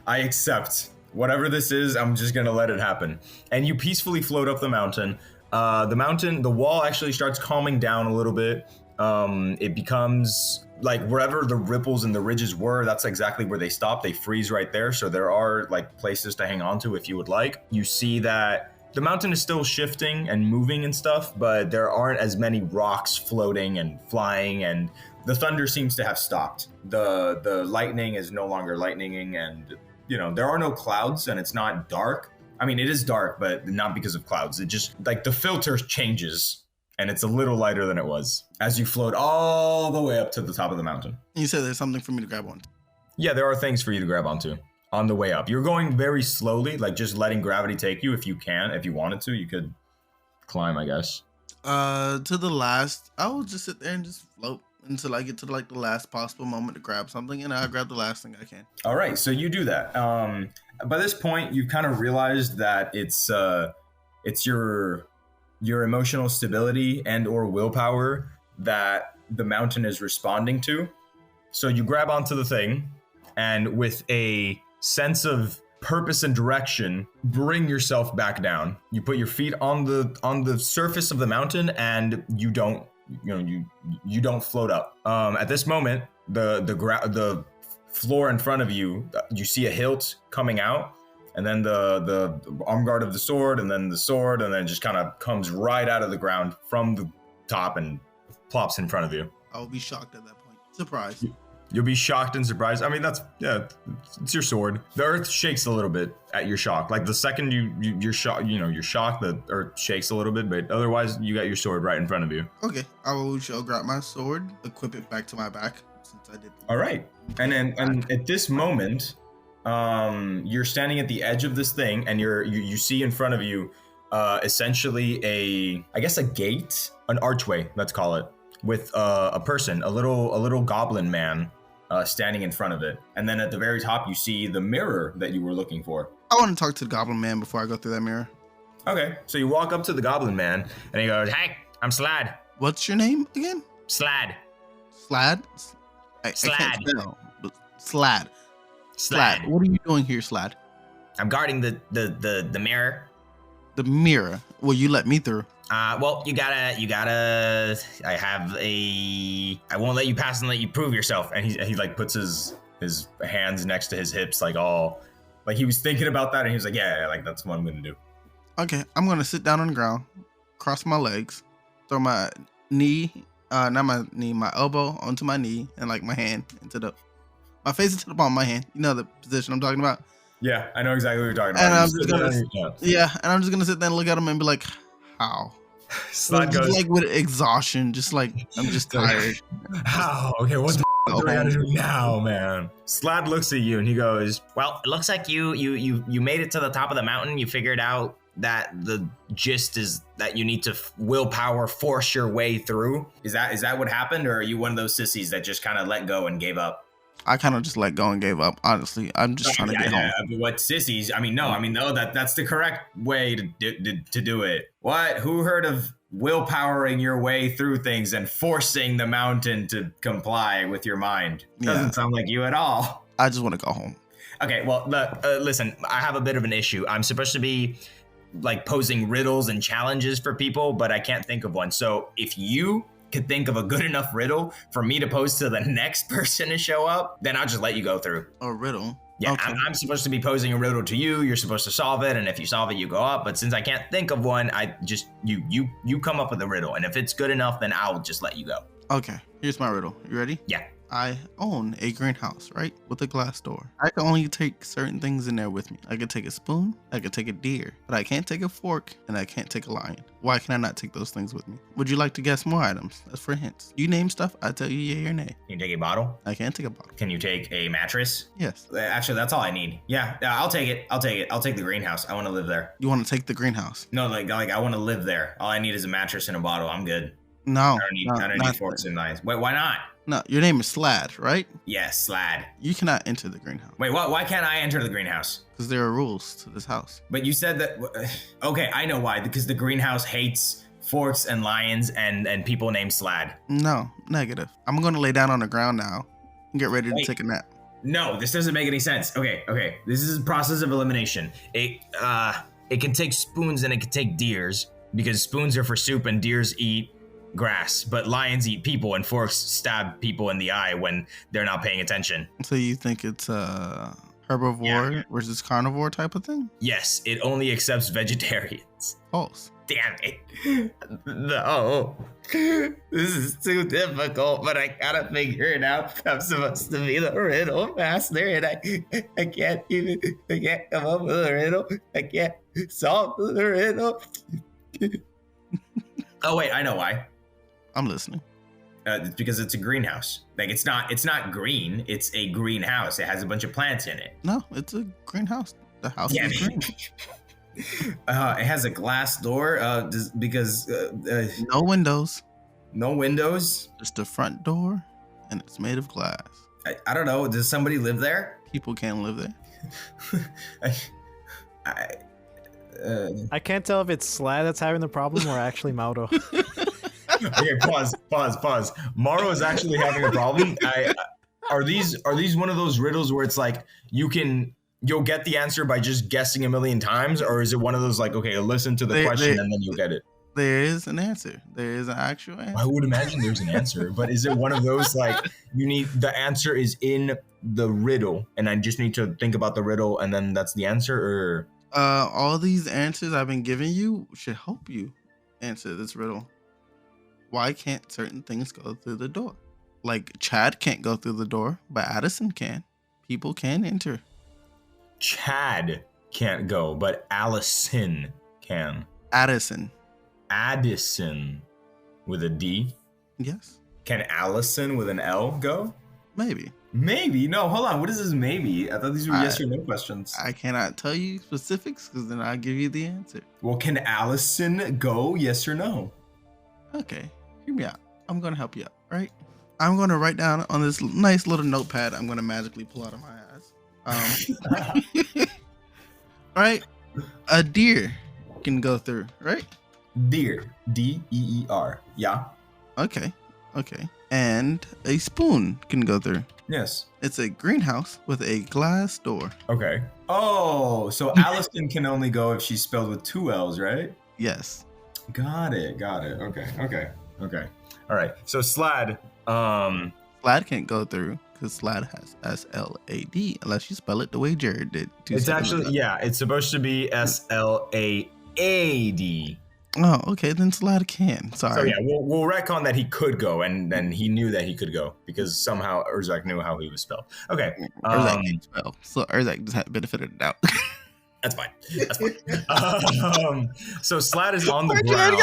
I accept. Whatever this is, I'm just gonna let it happen. And you peacefully float up the mountain. The wall actually starts calming down a little bit. It becomes like wherever the ripples and the ridges were, that's exactly where they stop. They freeze right there. So there are like places to hang on to if you would like. You see that the mountain is still shifting and moving and stuff, but there aren't as many rocks floating and flying, and the thunder seems to have stopped. The lightning is no longer lightninging, and there are no clouds, and it's not dark. I mean, it is dark, but not because of clouds. It just like the filter changes. And it's a little lighter than it was as you float all the way up to the top of the mountain. You said there's something for me to grab on. Yeah, there are things for you to grab onto on the way up. You're going very slowly, like just letting gravity take you if you can. If you wanted to, you could climb, I guess. To the last, I will just sit there and just float until I get to like the last possible moment to grab something, and I'll grab the last thing I can. All right, so you do that. By this point, you've kind of realized that it's your emotional stability and or willpower that the mountain is responding to. So you grab onto the thing, and with a sense of purpose and direction, bring yourself back down. You put your feet on the surface of the mountain, and you don't float up. At this moment, the floor in front of you, you see a hilt coming out. And then the arm guard of the sword, and then the sword, and then just kind of comes right out of the ground from the top and plops in front of you. I will be shocked at that point. Surprised. You'll be shocked and surprised. I mean, it's your sword. The earth shakes a little bit at your shock. Like the second you're shocked, you're shocked, the earth shakes a little bit, but otherwise you got your sword right in front of you. Okay, I will grab my sword, equip it back to my back since I did. All right, and at this moment, you're standing at the edge of this thing, and you see in front of you essentially a gate, an archway, let's call it, with a person, a little goblin man standing in front of it. And then at the very top, you see the mirror that you were looking for. I want to talk to the goblin man before I go through that mirror. Okay, so you walk up to the goblin man, and he goes, "Hey, I'm Slad." What's your name again? Slad. Slad? I Slad. can't spell. But Slad. Slad. What are you doing here, Slad? I'm guarding the mirror. The mirror. Will you let me through? Well, you gotta. I won't let you pass and let you prove yourself. And he like puts his hands next to his hips, like all, like he was thinking about that, and he was like, yeah, like that's what I'm gonna do. Okay, I'm gonna sit down on the ground, cross my legs, throw my knee, not my knee, my elbow onto my knee, and like my hand my face into the palm of my hand. You know the position I'm talking about. Yeah, I know exactly what you're talking And about. I'm just gonna sit there and look at him and be like, how? Slad Just goes, like with exhaustion, just like I'm just tired. how? Okay, what the do I gotta do now, man? Slad looks at you and he goes, well, it looks like you made it to the top of the mountain. You figured out that the gist is that you need to willpower force your way through. Is that what happened, or are you one of those sissies that just kind of let go and gave up? I kind of just let go and gave up. Honestly, I'm just trying to get home. What sissies? No, that's the correct way to do it. What? Who heard of willpowering your way through things and forcing the mountain to comply with your mind? Doesn't sound like you at all. I just want to go home. Okay, well, listen, I have a bit of an issue. I'm supposed to be like posing riddles and challenges for people, but I can't think of one. So if you could think of a good enough riddle for me to pose to the next person to show up, then I'll just let you go through. A riddle? Yeah, okay. I'm supposed to be posing a riddle to you. You're supposed to solve it, and if you solve it, you go up. But since I can't think of one, I just you come up with a riddle, and if it's good enough, then I'll just let you go. Okay, here's my riddle. You ready? Yeah. I own a greenhouse, right? With a glass door. I can only take certain things in there with me. I could take a spoon, I could take a deer, but I can't take a fork and I can't take a lion. Why can I not take those things with me? Would you like to guess more items? That's for hints. You name stuff, I tell you yay or nay. Can you take a bottle? I can't take a bottle. Can you take a mattress? Yes. Actually, that's all I need. Yeah, I'll take it. I'll take the greenhouse. I want to live there. You want to take the greenhouse? No, like I want to live there. All I need is a mattress and a bottle. I'm good. No. I don't need forks and knives. Wait, why not? No, your name is Slad, right? Yes, Slad. You cannot enter the greenhouse. Wait, what? Why can't I enter the greenhouse? Because there are rules to this house. But you said that. Okay, I know why. Because the greenhouse hates forks and lions and people named Slad. No, negative. I'm going to lay down on the ground now and get ready to Wait. take a nap. No, this doesn't make any sense. Okay. This is a process of elimination. It can take spoons and it can take deers because spoons are for soup and deers eat grass, but lions eat people and forks stab people in the eye when they're not paying attention. So you think it's herbivore versus carnivore type of thing? Yes, it only accepts vegetarians. False. Damn it. No. This is too difficult, but I gotta figure it out. I'm supposed to be the riddle master, and I can't come up with a riddle. I can't solve the riddle. Oh, wait, I know why. I'm listening. It's because it's a greenhouse. Like it's not green. It's a greenhouse. It has a bunch of plants in it. No, it's a greenhouse. The house is green. It has a glass door. Because No windows. no windows. Just the front door, and it's made of glass. I don't know. Does somebody live there? People can't live there. I can't tell if it's Slad that's having the problem or actually Mauro. Okay, pause. Mauro is actually having a problem. Are these one of those riddles where it's like you'll get the answer by just guessing a million times, or is it one of those like, okay, listen to the question and then you'll get it? There is an answer. There is an actual answer. I would imagine there's an answer, but is it one of those like you need the answer is in the riddle and I just need to think about the riddle and then that's the answer, or all these answers I've been giving you should help you answer this riddle. Why can't certain things go through the door? Like Chad can't go through the door, but Addison can. People can enter. Chad can't go, but Allison can. Addison. With a D. Yes. Can Allison with an L go? Maybe. Maybe. No, hold on. What is this maybe? I thought these were yes or no questions. I cannot tell you specifics because then I'll give you the answer. Well, can Allison go yes or no? Okay. Hear me out. I'm going to help you out, right? I'm going to write down on this nice little notepad I'm going to magically pull out of my ass. Right? A deer can go through, right? Deer. D-E-E-R. Yeah. Okay. and a spoon can go through. Yes. It's a greenhouse with a glass door. Okay. Oh, so Allison can only go if she's spelled with 2 L's, right? Yes. Got it. Okay. All right. So Slad, Slad can't go through because Slad has S-L-A-D unless you spell it the way Jared did. it's actually, it's supposed to be S-L-A-A-D. Oh, okay. Then Slad can. Sorry. So yeah, we'll retcon that he could go, and then he knew that he could go because somehow Erzahc knew how he was spelled. Okay. Erzahc can't spell. So Erzahc just had benefit of the doubt. That's fine. So Slad is on the ground.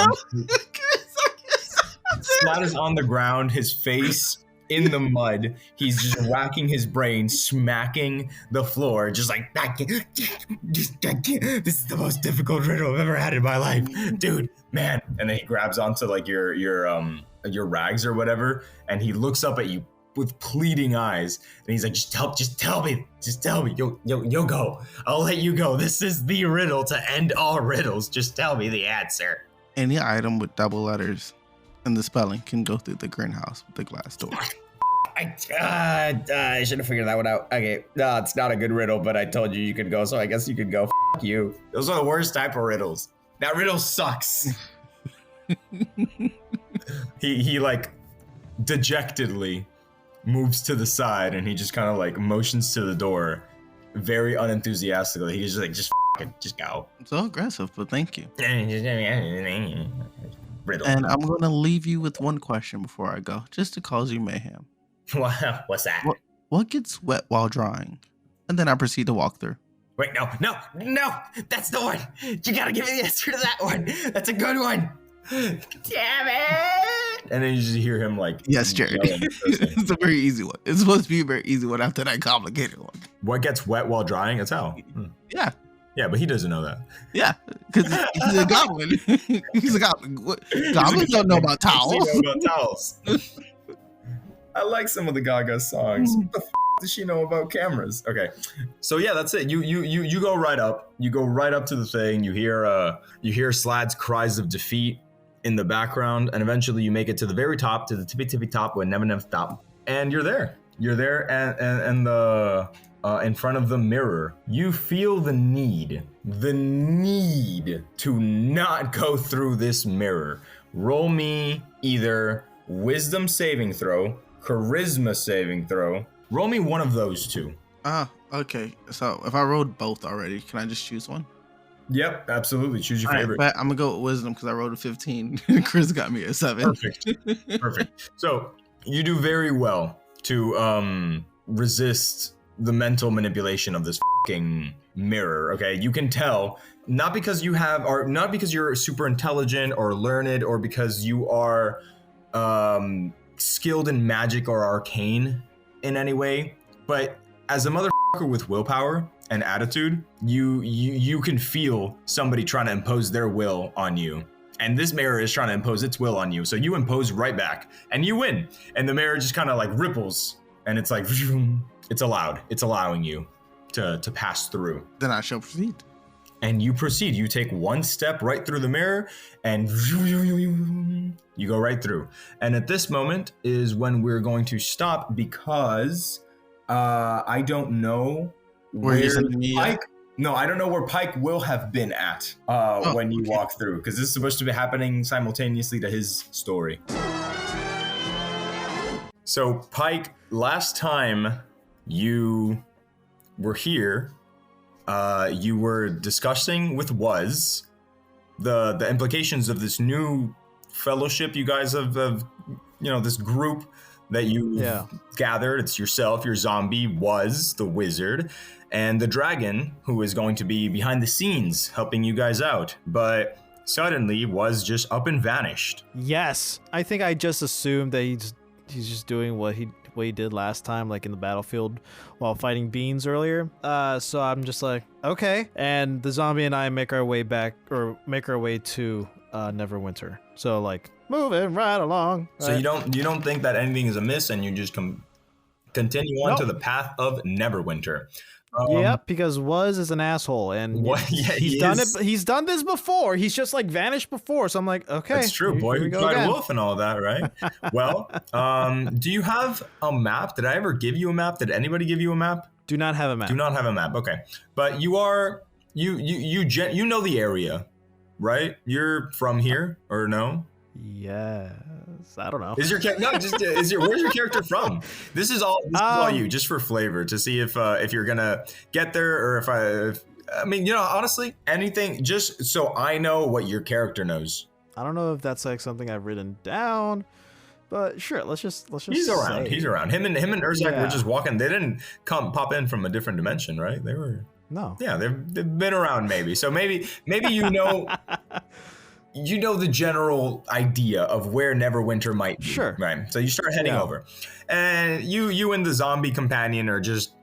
Slad is on the ground, his face in the mud. He's just racking his brain, smacking the floor, just like, I can't. This is the most difficult riddle I've ever had in my life, dude, man. And then he grabs onto like your rags or whatever, and he looks up at you with pleading eyes, and he's like, just tell me, you'll go. I'll let you go. This is the riddle to end all riddles. Just tell me the answer. Any item with double letters in the spelling can go through the greenhouse with the glass door. I should have figured that one out. Okay, no, it's not a good riddle, but I told you could go, so I guess you could go. F you. Those are the worst type of riddles. That riddle sucks. he like dejectedly moves to the side, and he just kind of like motions to the door very unenthusiastically. He's just like, just go. So aggressive, but thank you. Riddle. And I'm going to leave you with one question before I go, just to cause you mayhem. What's that? What gets wet while drying? And then I proceed to walk through. Wait, no, that's the one. You gotta give me the answer to that one. That's a good one. Damn it. And then you just hear him like, yes, Jared. It's a very easy one. It's supposed to be a very easy one after that complicated one. What gets wet while drying? It's hell. Yeah. Yeah, but he doesn't know that. Yeah, because he's a goblin. He's a goblin. Goblins don't know about towels. I like some of the Gaga songs. What the f does she know about cameras? Okay, so yeah, that's it. You go right up. You go right up to the thing. You hear Slad's cries of defeat in the background, and eventually you make it to the very top, to the tippy top, where never stop, and you're there. You're there, and the. In front of the mirror, you feel the need to not go through this mirror. Roll me either wisdom saving throw, charisma saving throw. Roll me one of those two. Okay. So if I rolled both already, can I just choose one? Yep, absolutely. Choose your favorite. But I'm gonna go with wisdom because I rolled a 15. Chris got me a 7. Perfect. So you do very well to resist the mental manipulation of this fucking mirror. Okay, you can tell not because you're super intelligent or learned or because you are skilled in magic or arcane in any way, but as a motherfucker with willpower and attitude, you can feel somebody trying to impose their will on you. And this mirror is trying to impose its will on you. So you impose right back and you win. And the mirror just kind of like ripples and it's like, it's allowing you to pass through. Then I shall proceed. And you proceed. You take one step right through the mirror and you go right through. And at this moment is when we're going to stop because I don't know where Pike. No, I don't know where Pike will have been at when you walk through, because this is supposed to be happening simultaneously to his story. So Pike, last time you were here, you were discussing with the implications of this new fellowship you guys have this group that you gathered. It's yourself, your zombie, the wizard, and the dragon, who is going to be behind the scenes helping you guys out. But suddenly was just up and vanished. Yes, I think I just assumed that he's just doing what he did last time, like in the battlefield while fighting beans earlier. So I'm just like, okay. And the zombie and I make our way to Neverwinter. So like moving right along. Right? So you don't think that anything is amiss, and you just continue on to the path of Neverwinter. Yep, because Was is an asshole, and What? Yeah, he's he done is. it. He's done this before. He's just like vanished before. So I'm like, okay, That's true. Boy, Here we who go cried again. wolf and all that, right? Well, do you have a map? Did I ever give you a map? Did anybody give you a map? Do not have a map. Do not have a map. Okay, but you know the area, right? You're from here or no? Yes, I don't know. Is your where's your character from? This is all you, just for flavor, to see if you're gonna get there, or if I mean, you know, honestly, anything, just so I know what your character knows. I don't know if that's like something I've written down, but sure, let's just. He's around. say. He's around. Him and Erzahc were just walking. They didn't pop in from a different dimension, right? They were. No. Yeah, they've been around maybe. So maybe you know. You know the general idea of where Neverwinter might be. Sure. Right. So you start heading over. And you and the zombie companion are just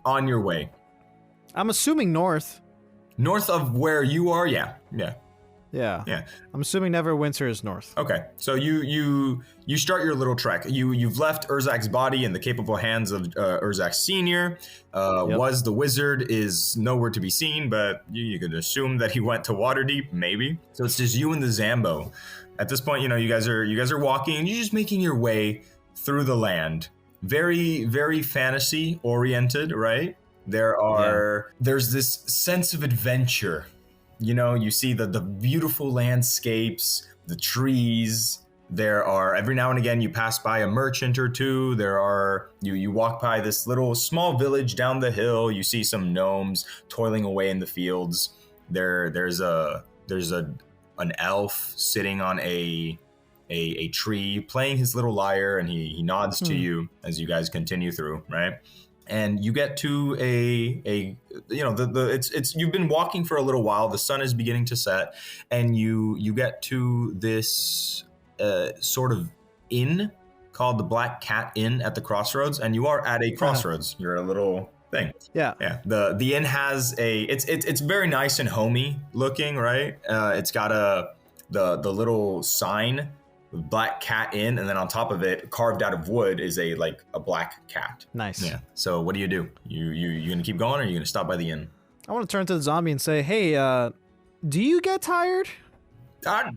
on your way. I'm assuming north. North of where you are? Yeah. Yeah. I'm assuming Neverwinter is north. Okay. So you start your little trek. You've left Erzach's body in the capable hands of Erzach Senior. Was the wizard is nowhere to be seen, but you could assume that he went to Waterdeep, maybe. So it's just you and the Zambo. At this point, you know, you guys are walking and you're just making your way through the land. Very, very fantasy oriented, right? There's this sense of adventure. You know, you see the beautiful landscapes, the trees. There are, every now and again, you pass by a merchant or two. There are, you walk by this little small village down the hill. You see some gnomes toiling away in the fields. There's an elf sitting on a tree playing his little lyre, and he nods to you as you guys continue through, right? And you get to it's you've been walking for a little while. The sun is beginning to set, and you get to this sort of inn called the Black Cat Inn at the crossroads, and you are at a crossroads. You're a little thing. Yeah. The inn has it's very nice and homey looking, right? It's got the little sign, Black Cat Inn, and then on top of it, carved out of wood, is a black cat. Nice. Yeah. So what do? You gonna keep going, or are you gonna stop by the inn? I want to turn to the zombie and say, hey, do you get tired?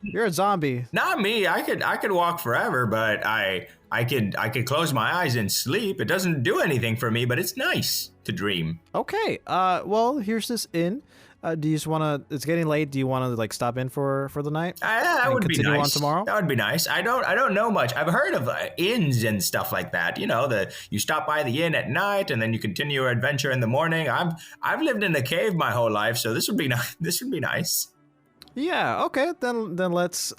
You're a zombie. Not me. I could walk forever, but I could close my eyes and sleep. It doesn't do anything for me, but it's nice to dream. Okay. Well, here's this inn. Do you just want to? It's getting late. Do you want to stop in for the night? That would be nice. Continue on tomorrow. That would be nice. I don't know much. I've heard of inns and stuff like that. You know, you stop by the inn at night and then you continue your adventure in the morning. I've lived in a cave my whole life, so this would be nice. This would be nice. Yeah. Okay. Then let's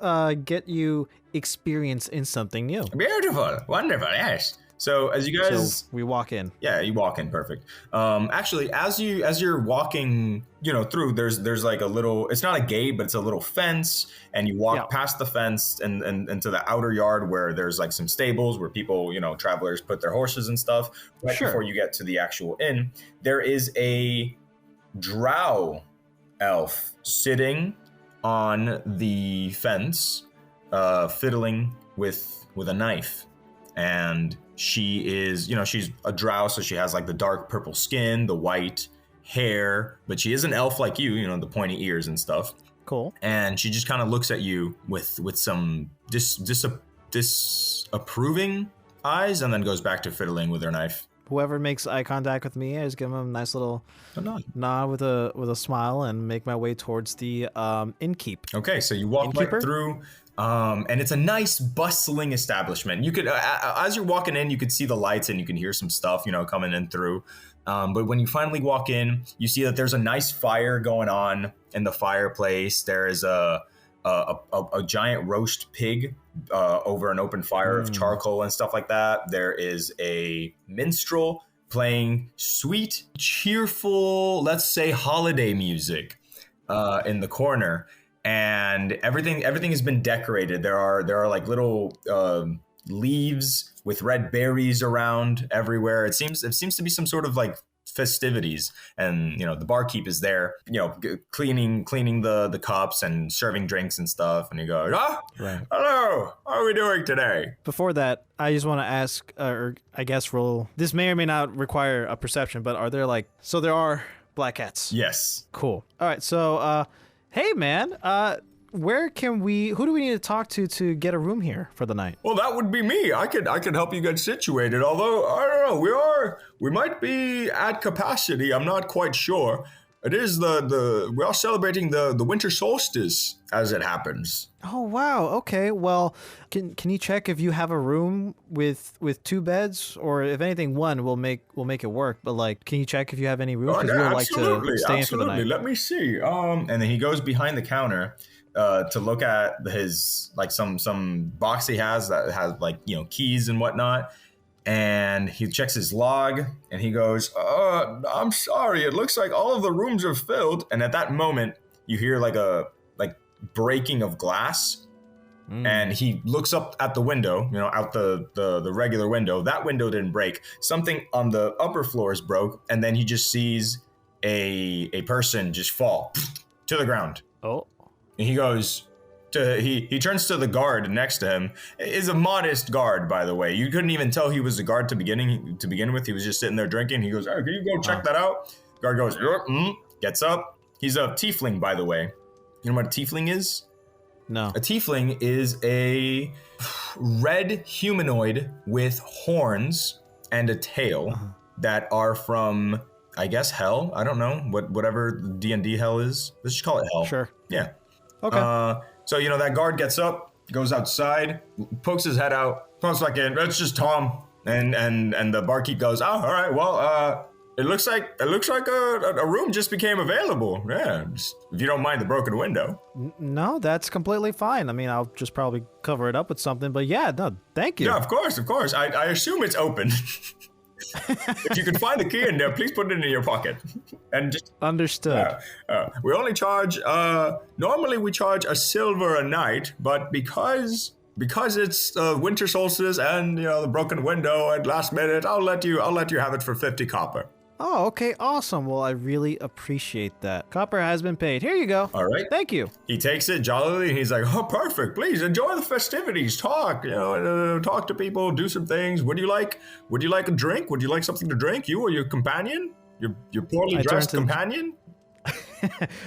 get you experience in something new. Beautiful. Wonderful. Yes. So as you guys, so we walk in. Yeah, you walk in. Perfect. Actually, as you're walking, through, there's like a little. It's not a gate, but it's a little fence, and you walk past the fence and into the outer yard where there's like some stables where people, travelers put their horses and stuff. Right before you get to the actual inn, there is a drow elf sitting on the fence, fiddling with a knife. And she is, she's a drow, so she has like the dark purple skin, the white hair, but she is an elf like you, the pointy ears and stuff. Cool. And she just kind of looks at you with some disapproving eyes, and then goes back to fiddling with her knife. Whoever makes eye contact with me, I just give him a nice little nod with a smile and make my way towards the innkeep. Okay, so you walk right through. And it's a nice bustling establishment. You could, as you're walking in, you could see the lights and you can hear some stuff, coming in through. But when you finally walk in, you see that there's a nice fire going on in the fireplace. There is a giant roast pig over an open fire of charcoal and stuff like that. There is a minstrel playing sweet, cheerful, let's say holiday music in the corner. And everything has been decorated. There are like little leaves with red berries around everywhere. It seems to be some sort of like festivities, and the barkeep is there, cleaning the cups and serving drinks and stuff, and he goes, Right. hello, how are we doing today? Before that, I just want to ask, or I guess roll. This may or may not require a perception, but are there so there are black cats? Yes. Cool. All right. So, hey man, who do we need to talk to get a room here for the night? Well, that would be me. I could help you get situated. Although I don't know, we might be at capacity. I'm not quite sure. It is we are celebrating the winter solstice as it happens. Oh wow. Okay. Well, can you check if you have a room with 2 beds, or if anything, one will make it work. But can you check if you have any rooms? Oh, Because we would like to stay in for the night. Let me see. And then he goes behind the counter to look at his some box he has that has keys and whatnot. And he checks his log and he goes, I'm sorry, it looks like all of the rooms are filled. And at that moment, you hear a breaking of glass. And he looks up at the window, out the regular window. That window didn't break. Something on the upper floors broke. And then he just sees a person just fall to the ground. Oh. And he goes he turns to the guard next to him. Is a modest guard, by the way. You couldn't even tell he was a guard to begin with. He was just sitting there drinking. He goes, "Hey, can you go check that out?" Guard goes, gets up. He's a tiefling, by the way. You know what a tiefling is? No. A tiefling is a red humanoid with horns and a tail that are from, I guess, hell. I don't know whatever D&D hell is. Let's just call it hell. Sure. Yeah. Okay. So, that guard gets up, goes outside, pokes his head out, comes back in. It's just Tom. And the barkeep goes, all right, well, it looks like a room just became available. Yeah, if you don't mind the broken window. No, that's completely fine. I mean, I'll just probably cover it up with something. But yeah, no, thank you. Yeah, of course. I assume it's open. If you can find the key in there, please put it in your pocket. And just understood. We only charge. Normally, we charge a silver a night, but because it's winter solstice and the broken window at last minute, I'll let you have it for 50 copper. Oh, okay, awesome. Well, I really appreciate that. Copper has been paid. Here you go. All right. Thank you. He takes it jollily, and he's like, "Oh, perfect. Please enjoy the festivities. Talk, talk to people, do some things. Would you like a drink? Would you like something to drink? You or your companion? Your poorly dressed companion?"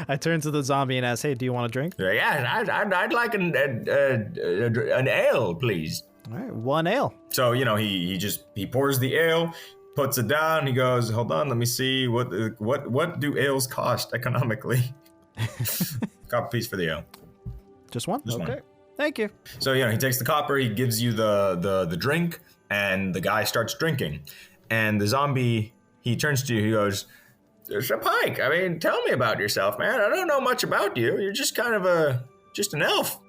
I turn to the zombie and ask, "Hey, do you want a drink?" Yeah, I'd like an ale, please. All right, 1 ale. So he pours the ale, puts it down. He goes, "Hold on, let me see what do ales cost economically." Copper piece for the ale. Just one? Just okay. one. Thank you. So he takes the copper. He gives you the drink, and the guy starts drinking. And the zombie, he turns to you. He goes, "So Pike, I mean, tell me about yourself, man. I don't know much about you. You're just kind of just an elf."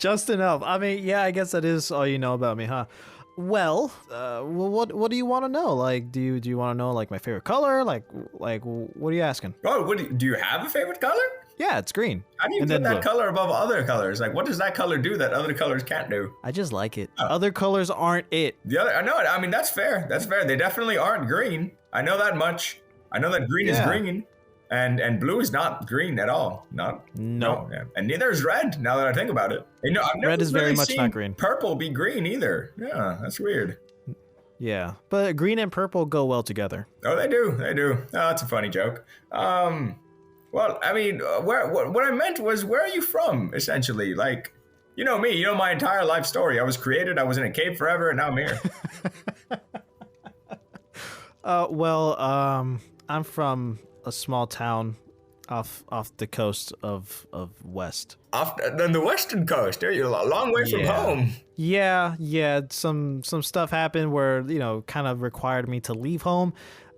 Just an elf. I mean, yeah, I guess that is all you know about me, huh? Well, what do you want to know? Do you want to know my favorite color? What are you asking? Oh, do you have a favorite color? Yeah, it's green. How do you put that color above other colors? What does that color do that other colors can't do? I just like it. Other colors aren't it. I know it. I mean, that's fair. That's fair. They definitely aren't green. I know that much. I know that green is green. And blue is not green at all. No. Yeah. And neither is red, now that I think about it. I've never red is very much not green. Purple be green either. Yeah, that's weird. Yeah, but green and purple go well together. Oh, they do. Oh, that's a funny joke. Well, I mean, what I meant was, where are you from, essentially? You know me, my entire life story. I was created, I was in a cave forever, and now I'm here. I'm from a small town off the coast of West. Off the western coast. You're a long way from home. Yeah. Some stuff happened where kind of required me to leave home,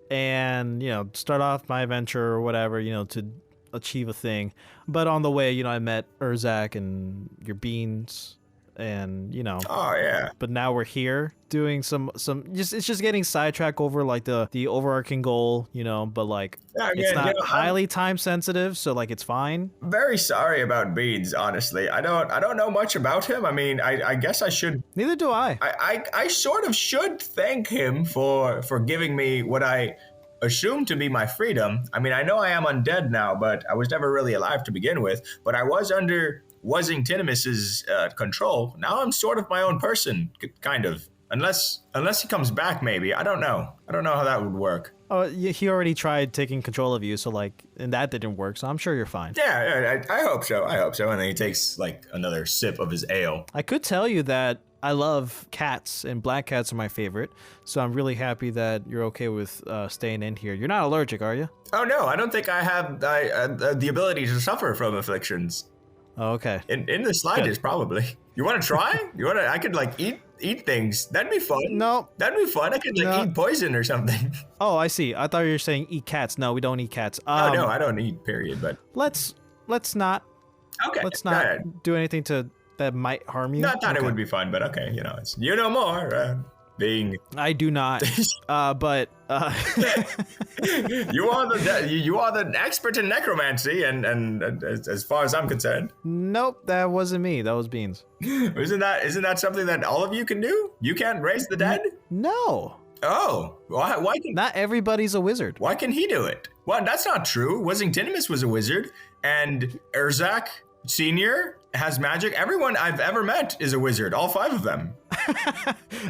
and start off my adventure or whatever to achieve a thing. But on the way, I met Erzahc and your beans, and you know. Oh yeah. But now we're here doing some it's just getting sidetracked over like the overarching goal, you know. But like it's not highly time sensitive, so like it's fine. I'm very sorry about Beans. Honestly, I don't know much about him. I mean, I guess I should. Neither do I. I sort of should thank him for giving me what I assumed to be my freedom. I mean, I know I am undead now, but I was never really alive to begin with. But I was under Tinimus's control. Now I'm sort of my own person, kind of. Unless he comes back, maybe. I don't know. I don't know how that would work. Oh, he already tried taking control of you, so like, and that didn't work. So I'm sure you're fine. Yeah, I hope so. I hope so. And then he takes like another sip of his ale. I could tell you that I love cats, and black cats are my favorite. So I'm really happy that you're okay with staying in here. You're not allergic, are you? Oh no, I don't think I have the ability to suffer from afflictions. Oh, okay. In the slightest, probably. You want to try? I could like eat things. That'd be fun. No. That'd be fun. I could like eat poison or something. Oh, I see. I thought you were saying eat cats. No, we don't eat cats. Oh no, I don't eat. Period. But let's not. Okay. Let's not do anything that might harm you. No, I thought it would be fun, but okay. You know, it's more. Being I do not. But you are the expert in necromancy, and as far as I'm concerned. Nope, that wasn't me. That was Beans. Isn't that something that all of you can do? You can't raise the dead? No. Oh, why can not everybody's a wizard? Why can he do it? Well, that's not true. Tinimus was a wizard, and Erzahc Senior has magic. Everyone I've ever met is a wizard. All 5 of them.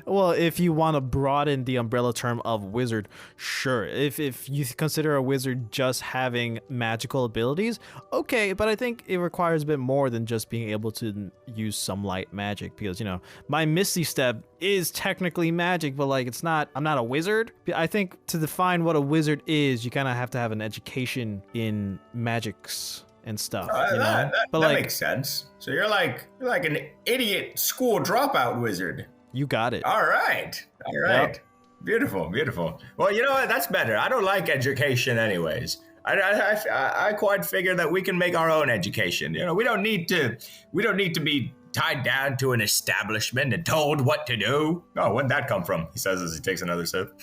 Well, if you want to broaden the umbrella term of wizard, sure. If you consider a wizard just having magical abilities, okay, but I think it requires a bit more than just being able to use some light magic, because, you know, my Misty Step is technically magic, but like I'm not a wizard. I think to define what a wizard is, you kind of have to have an education in magics and stuff. You know? That makes sense. So you're like an idiot school dropout wizard. You got it. All right. Yep. Beautiful. Well, you know what? That's better. I don't like education, anyways. I quite figure that we can make our own education. You know, we don't need to be tied down to an establishment and told what to do. Oh, where'd that come from? He says as he takes another sip.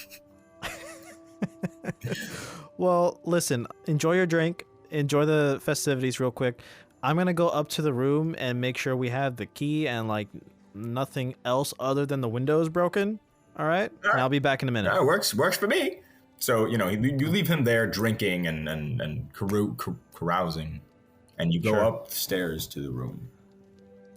Well, listen. Enjoy your drink. Enjoy the festivities real quick. I'm gonna go up to the room and make sure we have the key and like nothing else other than the window is broken. All right? And I'll be back in a minute. Works for me. So, you know, you leave him there drinking and carousing, and you go upstairs to the room.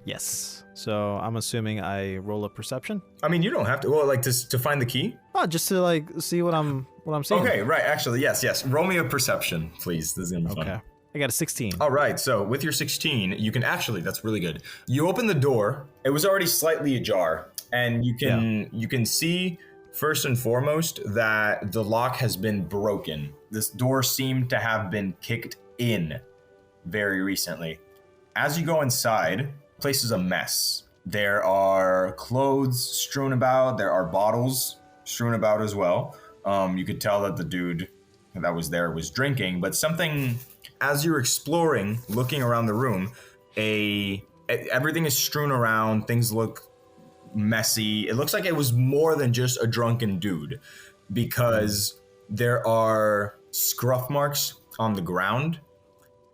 Yes. So I'm assuming I roll a perception. I mean, you don't have to. Well, like to find the key. Oh, just to like see what I'm seeing. Okay, right. Actually, yes. Roll me a perception, please. This is gonna be fun. Okay. I got a 16. All right. So with your 16, you can actually. That's really good. You open the door. It was already slightly ajar, and you can see first and foremost that the lock has been broken. This door seemed to have been kicked in very recently. As you go inside, the place is a mess. There are clothes strewn about. There are bottles strewn about as well. You could tell that the dude that was there was drinking, but something, as you're exploring, looking around the room, everything is strewn around. Things look messy. It looks like it was more than just a drunken dude, because there are scruff marks on the ground,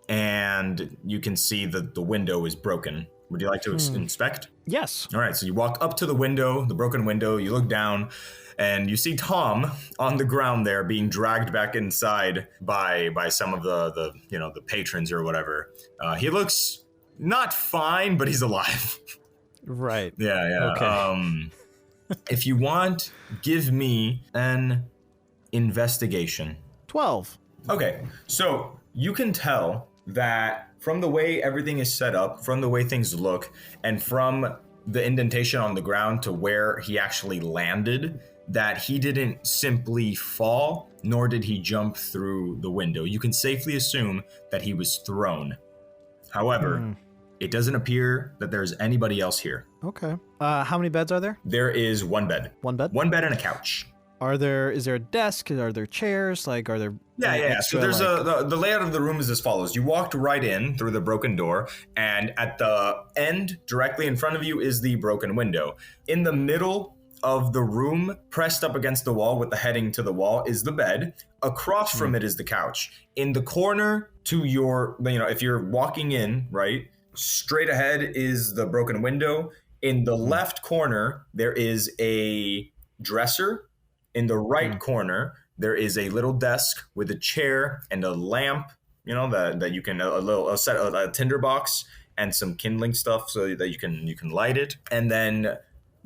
and you can see that the window is broken. Would you like to inspect? Yes. All right, so you walk up to the window, the broken window, you look down, and you see Tom on the ground there being dragged back inside by some of the patrons or whatever. He looks not fine, but he's alive. Right. Yeah. Okay. If you want, give me an investigation. 12. Okay, so you can tell that from the way everything is set up, from the way things look, and from the indentation on the ground to where he actually landed, that he didn't simply fall, nor did he jump through the window. You can safely assume that he was thrown. However, it doesn't appear that there's anybody else here. Okay. How many beds are there? There is one bed. One bed? One bed and a couch. Is there a desk? Are there chairs? Like, are there any So extra, there's like... the layout of the room is as follows. You walked right in through the broken door, and at the end, directly in front of you, is the broken window. In the middle of the room, pressed up against the wall with the heading to the wall, is the bed. Across from it is the couch. In the corner to your, if you're walking in, right, straight ahead is the broken window. In the left corner, there is a dresser. In the right corner, there is a little desk with a chair and a lamp, that you can, a tinder box and some kindling stuff so that you can light it. And then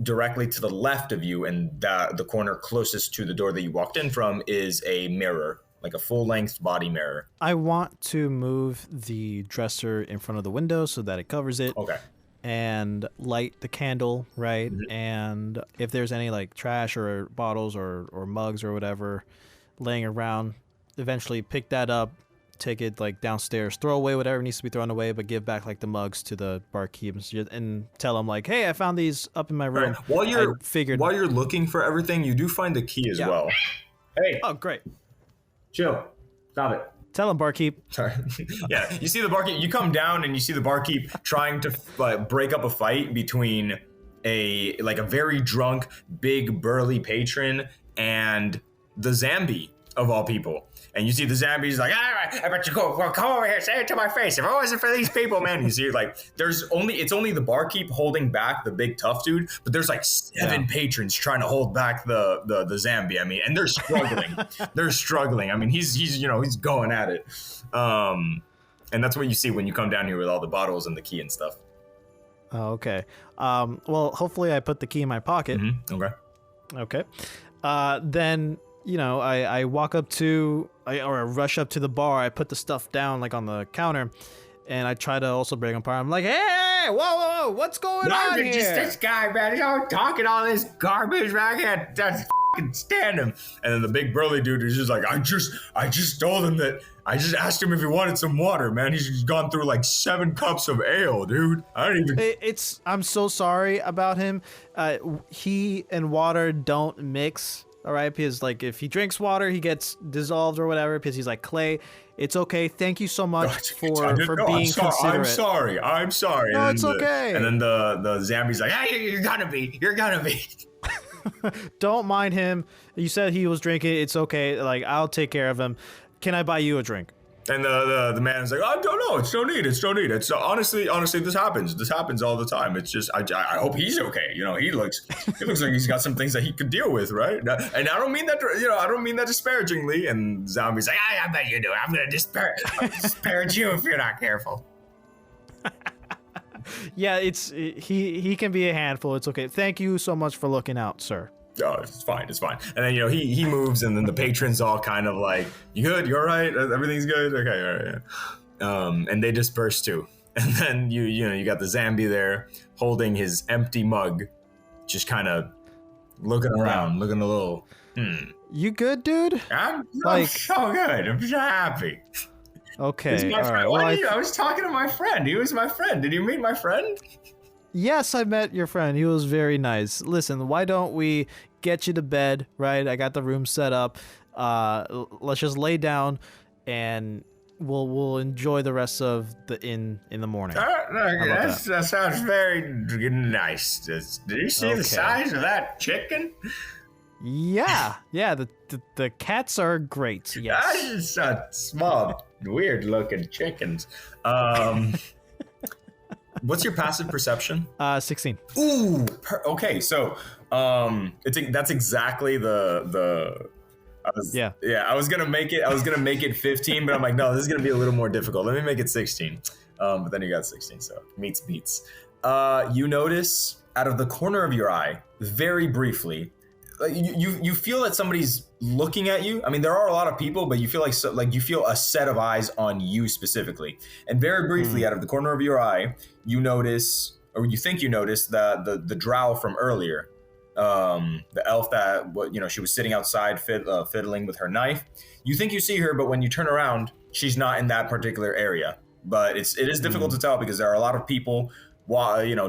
directly to the left of you, and the corner closest to the door that you walked in from, is a mirror, like a full-length body mirror. I want to move the dresser in front of the window so that it covers it. Okay. And light the candle, right? Mm-hmm. And if there's any like trash or bottles or mugs or whatever laying around, eventually pick that up, take it like downstairs, throw away whatever needs to be thrown away, but give back like the mugs to the barkeep and tell them like, hey, I found these up in my room. Right. While you're looking for everything, you do find the key as well. Hey. Oh, great. Chill. Stop it. Tell him, barkeep. Sorry. Yeah, you see the barkeep. You come down and you see the barkeep trying to break up a fight between a very drunk, big, burly patron and the Zambi of all people. And you see the Zambi's like, all right, I bet you come over here, say it to my face. If it wasn't for these people, man. You see, like, it's only the barkeep holding back the big tough dude, but there's like 7 patrons trying to hold back the Zambi. I mean, and they're struggling. They're struggling. I mean, he's going at it. And that's what you see when you come down here with all the bottles and the key and stuff. Oh, okay. Well, hopefully I put the key in my pocket. Mm-hmm. Okay. Then, I walk up or I rush up to the bar. I put the stuff down like on the counter, and I try to also break them apart. I'm like, hey, whoa, what's going on here? Just this guy, man. He's always talking all this garbage, man. I can't fucking stand him. And then the big burly dude is just like, I just told him that. I just asked him if he wanted some water, man. He's gone through like 7 cups of ale, dude. I don't even. I'm so sorry about him. He and water don't mix. All right, because like if he drinks water, he gets dissolved or whatever because he's like clay. It's okay. Thank you so much for being considerate. I'm sorry. No, it's okay. And then the Zambi's like, hey, you're gonna be. Don't mind him. You said he was drinking. It's okay. Like, I'll take care of him. Can I buy you a drink? And the man's like, I don't know. It's no need. It's honestly, this happens. This happens all the time. It's just, I hope he's okay. He looks like he's got some things that he could deal with, right? And I don't mean that, I don't mean that disparagingly. And Zombie's like, I bet you do. I'm gonna disparage you if you're not careful. Yeah, he can be a handful. It's okay. Thank you so much for looking out, sir. Oh, it's fine. And then, he moves, and then the patrons all kind of like, you good? You all right? Everything's good? Okay, all right, yeah. And they disperse too. And then you got the Zambi there holding his empty mug, just kind of looking around, looking a little, You good, dude? I'm so good. I'm so happy. Okay. He's my friend. Well, I was talking to my friend. He was my friend. Did you meet my friend? Yes, I met your friend. He was very nice. Listen, why don't we get you to bed, right? I got the room set up. Let's just lay down, and we'll enjoy the rest of the inn in the morning. That sounds very nice. Did you see the size of that chicken? Yeah. The cats are great. Yes. That's just small, weird-looking chickens. What's your passive perception? 16. Ooh, okay. So, that's exactly the. I was gonna make it 15, but I'm like, no, this is gonna be a little more difficult. Let me make it 16. But then you got 16, so meets beats. You notice out of the corner of your eye, very briefly, like you feel that somebody's looking at you. I mean, there are a lot of people, but you feel like you feel a set of eyes on you specifically. And very briefly, out of the corner of your eye, you notice, or you think you notice, the drow from earlier, the elf that she was sitting outside fiddling with her knife. You think you see her, but when you turn around, she's not in that particular area. But it is difficult to tell because there are a lot of people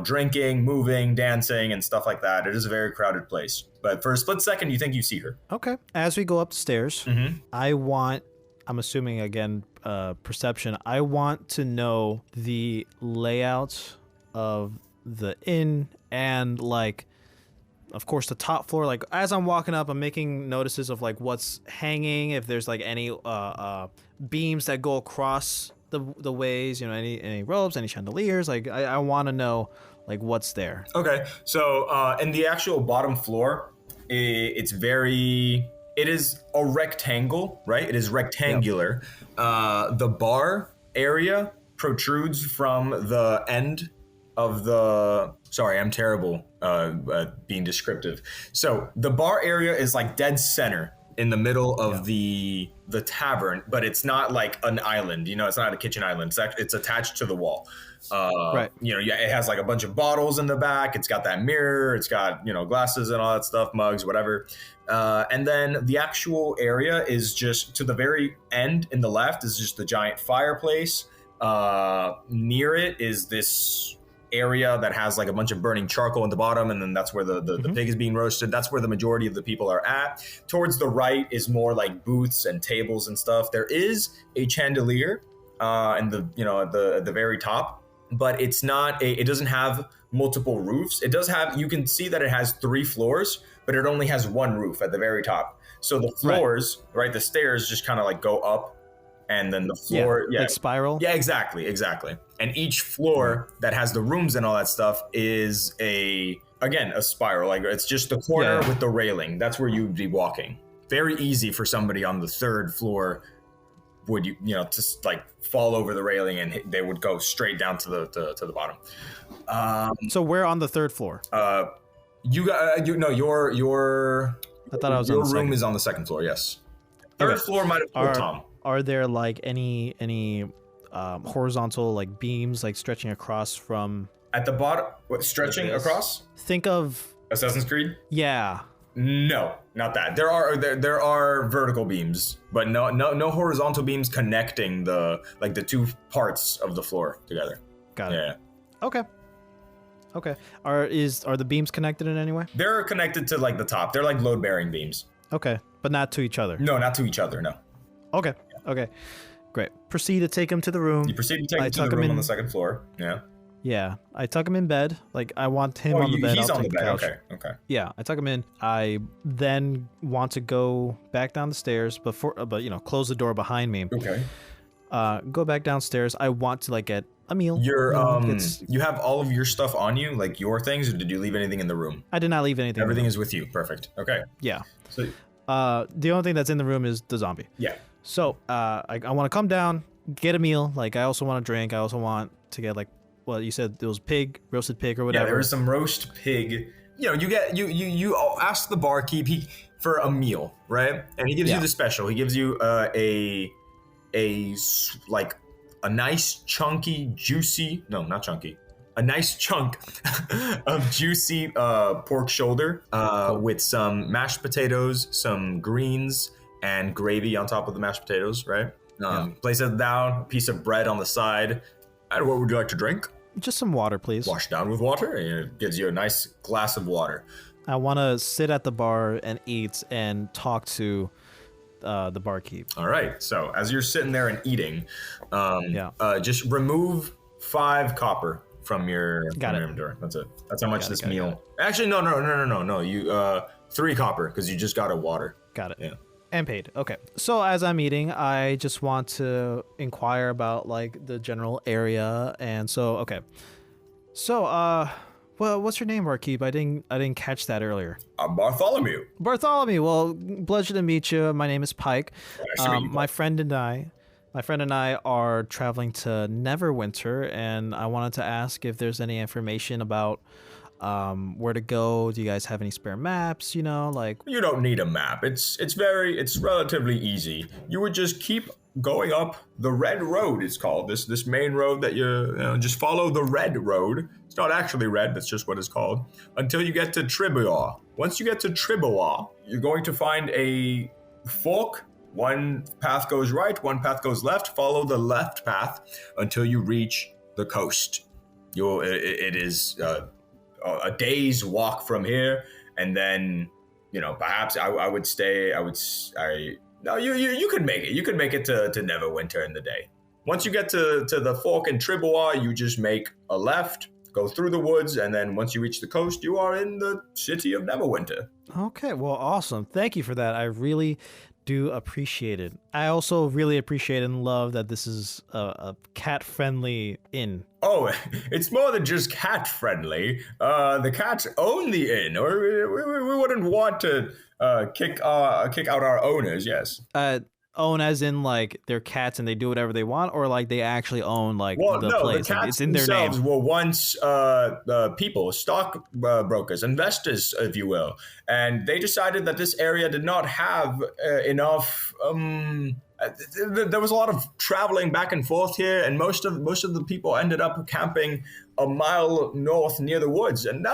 drinking, moving, dancing, and stuff like that. It is a very crowded place. But for a split second, you think you see her. Okay. As we go up the stairs, Mm-hmm. I'm assuming again, perception. I want to know the layout of the inn and like, of course, the top floor. Like as I'm walking up, I'm making notices of like what's hanging. If there's like any beams that go across the ways, any ropes, any chandeliers. Like I want to know like what's there. Okay, so in the actual bottom floor, it is a rectangle, right? It is rectangular. Yep. The bar area protrudes from the end of the... Sorry, I'm terrible being descriptive. So the bar area is like dead center in the middle of the tavern, but it's not like an island. It's not a kitchen island. It's attached to the wall. Right. It has like a bunch of bottles in the back. It's got that mirror. It's got glasses and all that stuff, mugs, whatever. And then the actual area is just to the very end in the left is just the giant fireplace. Near it is this area that has like a bunch of burning charcoal in the bottom, and then that's where the pig is being roasted. That's where the majority of the people are at. Towards the right is more like booths and tables and stuff. There is a chandelier in at the very top, but it's not it doesn't have multiple roofs. It does have, you can see that it has 3 floors, but it only has 1 roof at the very top. So the floors, right, the stairs just kind of like go up, and then the floor, like spiral. Yeah, exactly. And each floor that has the rooms and all that stuff is a spiral. Like it's just the corner with the railing. That's where you'd be walking. Very easy for somebody on the 3rd floor would just like fall over the railing and they would go straight down to the bottom. So we're on the 3rd floor. Your I thought I was your on the room second. is on the 2nd floor. Yes. 3rd floor might have pulled Tom. Are there like any horizontal like beams like stretching across from At the bottom, stretching across? Think of Assassin's Creed? Yeah. No, not that. There are vertical beams, but no horizontal beams connecting the 2 parts of the floor together. Got it. Yeah. Okay. Are the beams connected in any way? They're connected to like the top. They're like load-bearing beams. Okay, but not to each other. No, not to each other. No. Okay. Great. Proceed to take him to the room. You proceed to take him to the room on the 2nd floor. Yeah. Yeah, I tuck him in bed. Like I want him on the bed. He's I'll on the take bed. couch. Okay. Yeah, I tuck him in. I then want to go back down the stairs but close the door behind me. Okay. Go back downstairs. I want to like get a meal. You have all of your stuff on you, like your things, or did you leave anything in the room? I did not leave anything. Everything is with you. Perfect. Okay. Yeah. So the only thing that's in the room is the zombie. yeah. So I want to come down, get a meal. Like I also want to drink. I also want to get like, well, you said it was roasted pig or whatever. Yeah, there was some roast pig. You ask the barkeep for a meal, right? And he gives you the special. He gives you a nice chunky, juicy. No, not chunky. A nice chunk of juicy pork shoulder with some mashed potatoes, some greens, and gravy on top of the mashed potatoes, right? Place it down, a piece of bread on the side. And what would you like to drink? Just some water, please. Wash down with water, and it gives you a nice glass of water. I want to sit at the bar and eat and talk to the barkeep. All right. So as you're sitting there and eating, just remove 5 copper from your inventory. That's it. That's how much this meal. Actually, no. You 3 copper because you just got a water. Got it. Yeah. And paid. Okay. So as I'm eating, I just want to inquire about like the general area, and so okay. So well, what's your name, barkeep? I didn't catch that earlier. I'm Bartholomew. Bartholomew. Well, pleasure to meet you. My name is Pike. Nice to meet you, my friend and I are traveling to Neverwinter, and I wanted to ask if there's any information about where to go. Do you guys have any spare maps? You don't need a map. It's relatively easy. You would just keep going up the red road. It's called this main road that you just follow the red road. It's not actually red. That's just what it's called until you get to Tribois. Once you get to Tribois, you're going to find a fork. One path goes right, one path goes left. Follow the left path until you reach the coast. It is a day's walk from here, and then perhaps I would stay. No, you could make it. You could make it to Neverwinter in the day. Once you get to the fork in Tribbois, you just make a left, go through the woods, and then once you reach the coast, you are in the city of Neverwinter. Okay, well, awesome. Thank you for that. I really do appreciate it. I also really appreciate and love that this is a cat-friendly inn. Oh, it's more than just cat-friendly. The cats own the inn, or we wouldn't want to kick out our owners, yes. Own as in like they're cats and they do whatever they want, or like they actually own like the place. The cats it's in their themselves name. were once people, stock brokers, investors, if you will, and they decided that this area did not have enough. There was a lot of traveling back and forth here, and most of the people ended up camping a mile north near the woods, and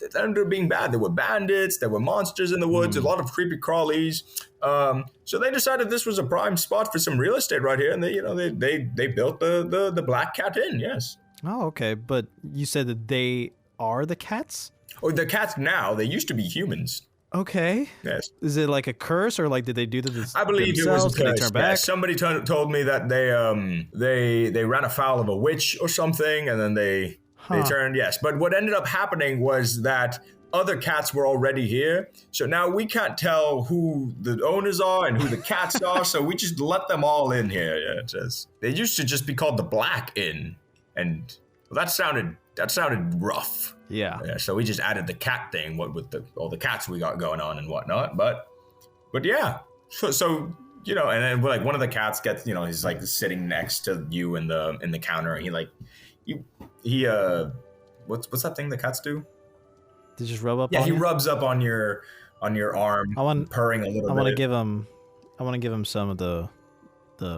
it ended up being bad. There were bandits, there were monsters in the woods, a lot of creepy crawlies. So they decided this was a prime spot for some real estate right here, and they built the Black Cat Inn. Yes. Oh, okay. But you said that they are the cats? Oh, the cats now. They used to be humans. Okay. Yes. Is it like a curse, or like did they do this? I believe themselves? it was a Did curse. they turn back? Somebody told me that they ran afoul of a witch or something, and then they turned. Yes, but what ended up happening was that other cats were already here, so now we can't tell who the owners are and who the cats are. So we just let them all in here. Yeah, they used to just be called the Black Inn, and that sounded rough. Yeah. So we just added the cat thing, with all the cats we got going on and whatnot. But yeah. So and then like one of the cats gets, he's like sitting next to you in the counter, and he what's that thing the cats do? They just rub up. Yeah, on he you? rubs up on your arm, purring a little bit. I want to give him some of the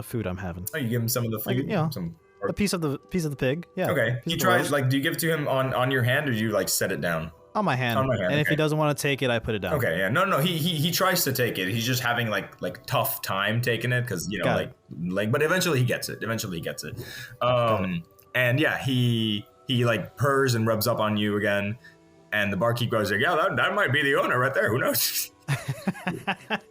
food I'm having. Oh, you give him some of the food? Like, some. A piece of the pig. Yeah. Okay. He tries, do you give it to him on your hand, or do you set it down? On my hand. And if he doesn't want to take it, I put it down. Okay. Yeah. No. He tries to take it. He's just having like tough time taking it because but eventually he gets it. And yeah, he like purrs and rubs up on you again, and the barkeep goes like, yeah, that might be the owner right there. Who knows?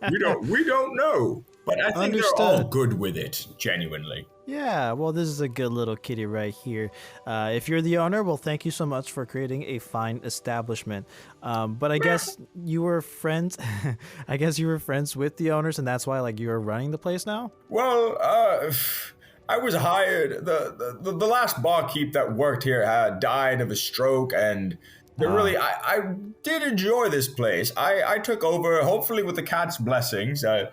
we don't know. But I think they're all good with it, genuinely. Yeah, well, this is a good little kitty right here. If you're the owner, well, thank you so much for creating a fine establishment. But I guess you were friends. I guess you were friends with the owners, and that's why you're running the place now. Well, I was hired. The last barkeep that worked here had died of a stroke, and I did enjoy this place. I took over, hopefully with the cat's blessings. I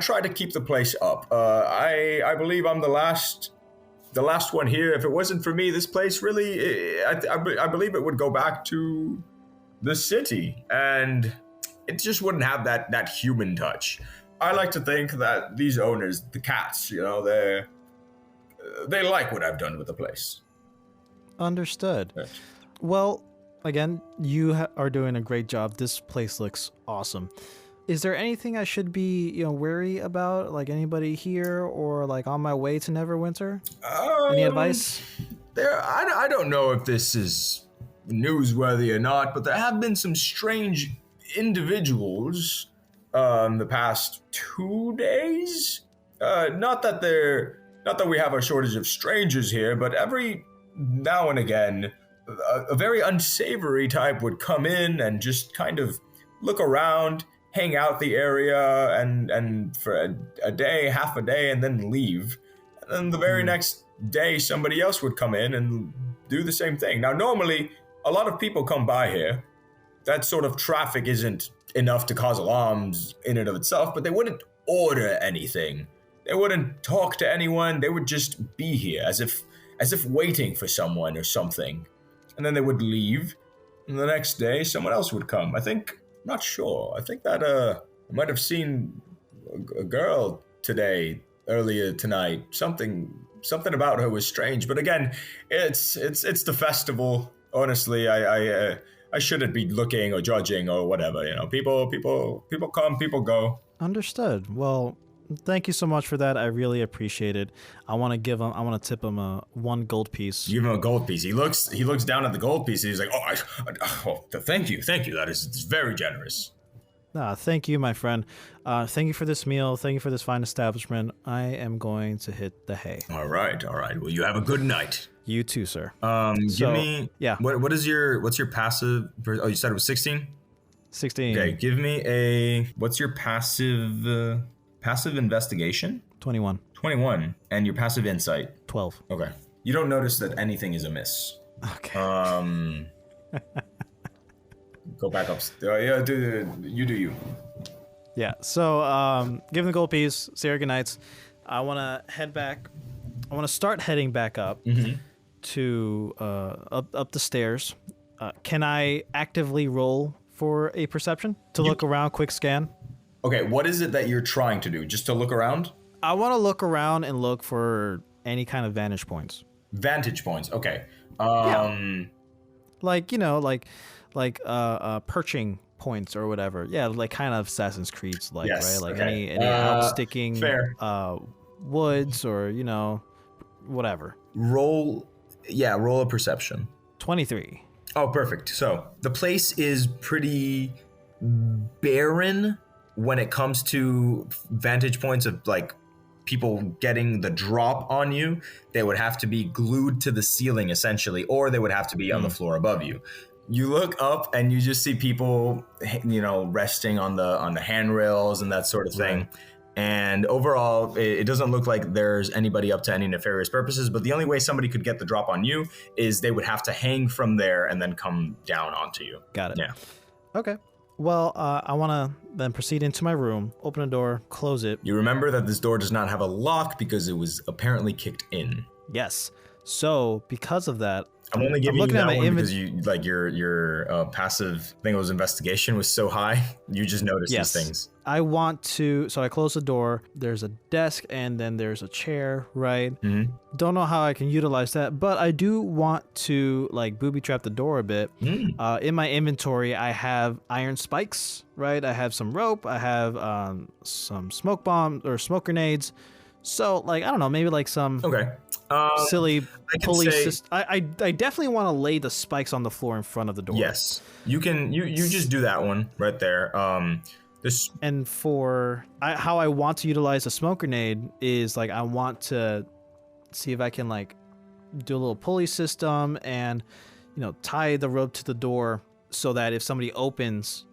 try to keep the place up. I believe I'm the last one here. If it wasn't for me, this place really, I believe it would go back to the city, and it just wouldn't have that human touch. I like to think that these owners, the cats, they like what I've done with the place. Understood. Yes. Well, again, you are doing a great job. This place looks awesome. Is there anything I should be, wary about? Like anybody here or on my way to Neverwinter? Any advice? I don't know if this is newsworthy or not, but there have been some strange individuals the past 2 days. Not that we have a shortage of strangers here, but every now and again, a very unsavory type would come in and just kind of look around, hang out the area and for a day, half a day, and then leave. And then the very next day, somebody else would come in and do the same thing. Now, normally, a lot of people come by here. That sort of traffic isn't enough to cause alarms in and of itself, but they wouldn't order anything. They wouldn't talk to anyone. They would just be here as if waiting for someone or something. And then they would leave, and the next day, someone else would come. Not sure. I think that I might have seen a girl earlier tonight. Something about her was strange. But again, it's the festival. Honestly, I shouldn't be looking or judging or whatever. People come, people go. Understood. Well, Thank you so much for that. I really appreciate it. I want to tip him a 1 gold piece. You give him a gold piece. He looks down at the gold piece. And he's like, thank you. That is very generous. Thank you, my friend. Thank you for this meal. Thank you for this fine establishment. I am going to hit the hay. All right. Well, you have a good night. You too, sir. Give me. Yeah. What's your passive? Oh, you said it was 16. 16. Okay. Give me what's your passive? Passive investigation. 21. 21, and your passive insight. 12. Okay. You don't notice that anything is amiss. Okay. Go back up. Yeah, you do you. Yeah. So, give him the gold piece. Say our good nights. I want to head back. I want to start heading back up to up the stairs. Can I actively roll for a perception to look around? Quick scan. Okay. What is it that you're trying to do? Just to look around? I want to look around and look for any kind of vantage points. Vantage points. Okay. Like, perching points or whatever. Yeah, like kind of Assassin's Creed's like, yes, right? Like okay. any outsticking fair. Woods or, whatever. Roll a perception. 23. Oh, perfect. So the place is pretty barren when it comes to vantage points of like people getting the drop on you. They would have to be glued to the ceiling essentially, or they would have to be on the floor above you. You look up and you just see people, resting on the handrails and that sort of thing. Right. And overall, it doesn't look like there's anybody up to any nefarious purposes, but the only way somebody could get the drop on you is they would have to hang from there and then come down onto you. Got it. Yeah. Okay. Well, I want to then proceed into my room, open a door, close it. You remember that this door does not have a lock because it was apparently kicked in. Yes. So because of that, I'm only giving you that one because your passive thing was investigation was so high. You just noticed these things. I want to, so I close the door. There's a desk and then there's a chair, right? Mm-hmm. Don't know how I can utilize that, but I do want to like booby trap the door a bit. In my inventory, I have iron spikes, right? I have some rope. I have some smoke bombs or smoke grenades. So like, I don't know, maybe like some silly pulley system. I definitely want to lay the spikes on the floor in front of the door. Yes, you can. You just do that one right there. And for how I want to utilize a smoke grenade is like I want to see if I can like do a little pulley system and tie the rope to the door so that if somebody opens,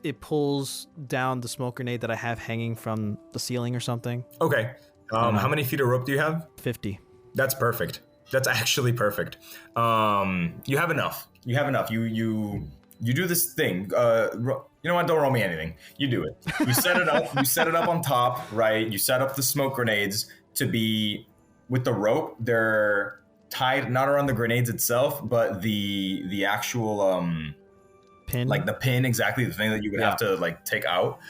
it pulls down the smoke grenade that I have hanging from the ceiling or something. Okay. How many feet of rope do you have? 50. That's perfect. That's actually perfect. You have enough. You do this thing. You know what? Don't roll me anything. You do it. You set it up. You set it up on top, right? You set up the smoke grenades to be with the rope. They're tied not around the grenades itself, but the actual pin. Like the pin, exactly the thing that you would have to like take out.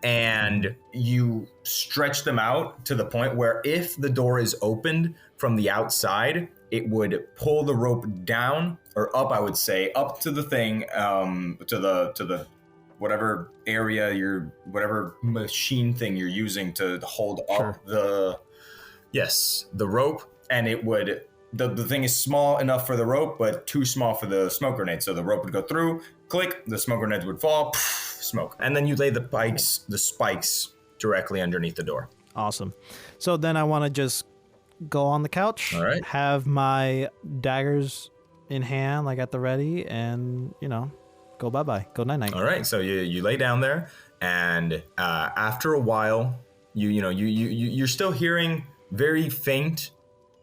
And you stretch them out to the point where if the door is opened from the outside, it would pull the rope down or up, I would say, up to the thing, to the whatever area whatever machine thing you're using to hold up the rope. And it would, the thing is small enough for the rope, but too small for the smoke grenade. So the rope would go through, click, the smoke grenades would fall, smoke. And then you lay the spikes directly underneath the door. Awesome. So then I want to just go on the couch, all right, have my daggers in hand, like at the ready, and go bye-bye, go night-night. All right, so you lay down there, and after a while, you're still hearing very faint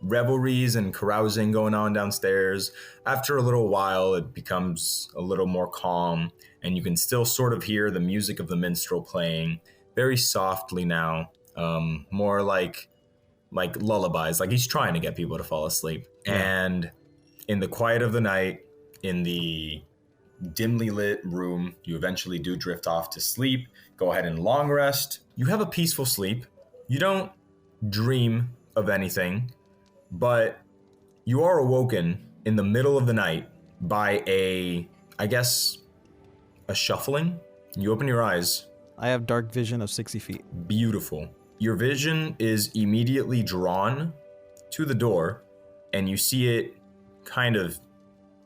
revelries and carousing going on downstairs. After a little while, it becomes a little more calm, and you can still sort of hear the music of the minstrel playing very softly now, more like lullabies, like he's trying to get people to fall asleep. Yeah. And in the quiet of the night, in the dimly lit room, you eventually do drift off to sleep. Go ahead and long rest. You have a peaceful sleep. You don't dream of anything, but you are awoken in the middle of the night by a shuffling. You open your eyes. I have dark vision of 60 feet. Beautiful. your vision is immediately drawn to the door, and you see it kind of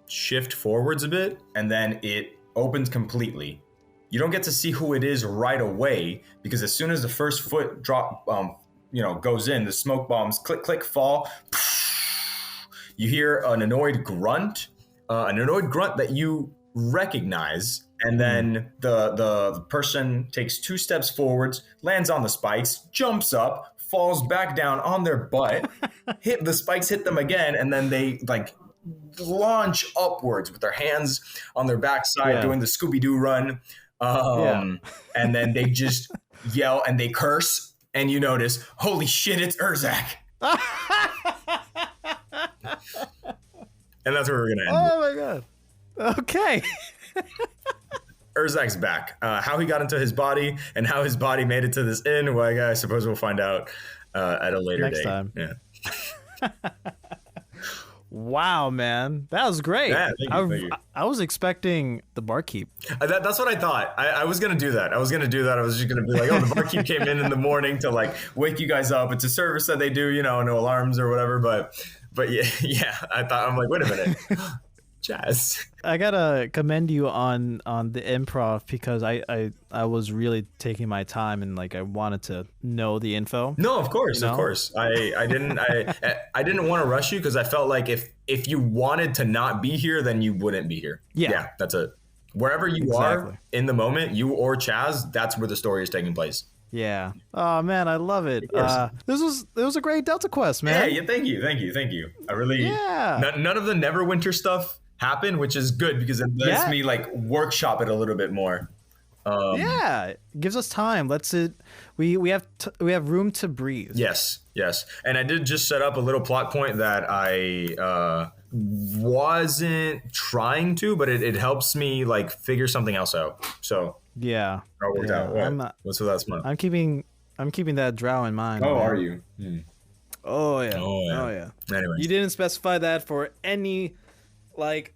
shift forwards a bit, and then it opens completely. You don't get to see who it is right away, because as soon as the first foot goes in, the smoke bombs click, click, fall. You hear an annoyed grunt that you recognize, and then the person takes 2 steps forwards, lands on the spikes, jumps up, falls back down on their butt, the spikes hit them again, and then they like launch upwards with their hands on their backside, doing the Scooby-Doo run. And then they just yell and they curse, and you notice, holy shit, it's Erzahc. And that's where we're gonna end. Oh my god. Okay. Erzahc's back. How he got into his body and how his body made it to this inn, well, I suppose we'll find out at a later Next date. time. Yeah. Wow, man, that was great. Yeah, thank you. I was expecting the barkeep. That's what I thought. I was gonna do that. I was just gonna be like, oh, the barkeep came in the morning to like wake you guys up. It's a service that they do, no alarms or whatever. But yeah. I'm like, wait a minute, Chaz. I gotta commend you on the improv, because I was really taking my time and like I wanted to know the info. No, of course. I didn't want to rush you, because I felt like if you wanted to not be here, then you wouldn't be here. Yeah, that's it. Wherever you are in the moment, you or Chaz, that's where the story is taking place. Yeah. Oh man, I love it. This was a great Delta Quest, man. Yeah. Thank you. I really. Yeah. None of the Neverwinter stuff happened, which is good, because it lets me like workshop it a little bit more. It gives us time. We have room to breathe. Yes. And I did just set up a little plot point that I wasn't trying to, but it helps me like figure something else out. So yeah, it worked out. What's with that smile? I'm keeping that drow in mind. Oh, man. are you? Oh yeah. Anyway, you didn't specify that for any like.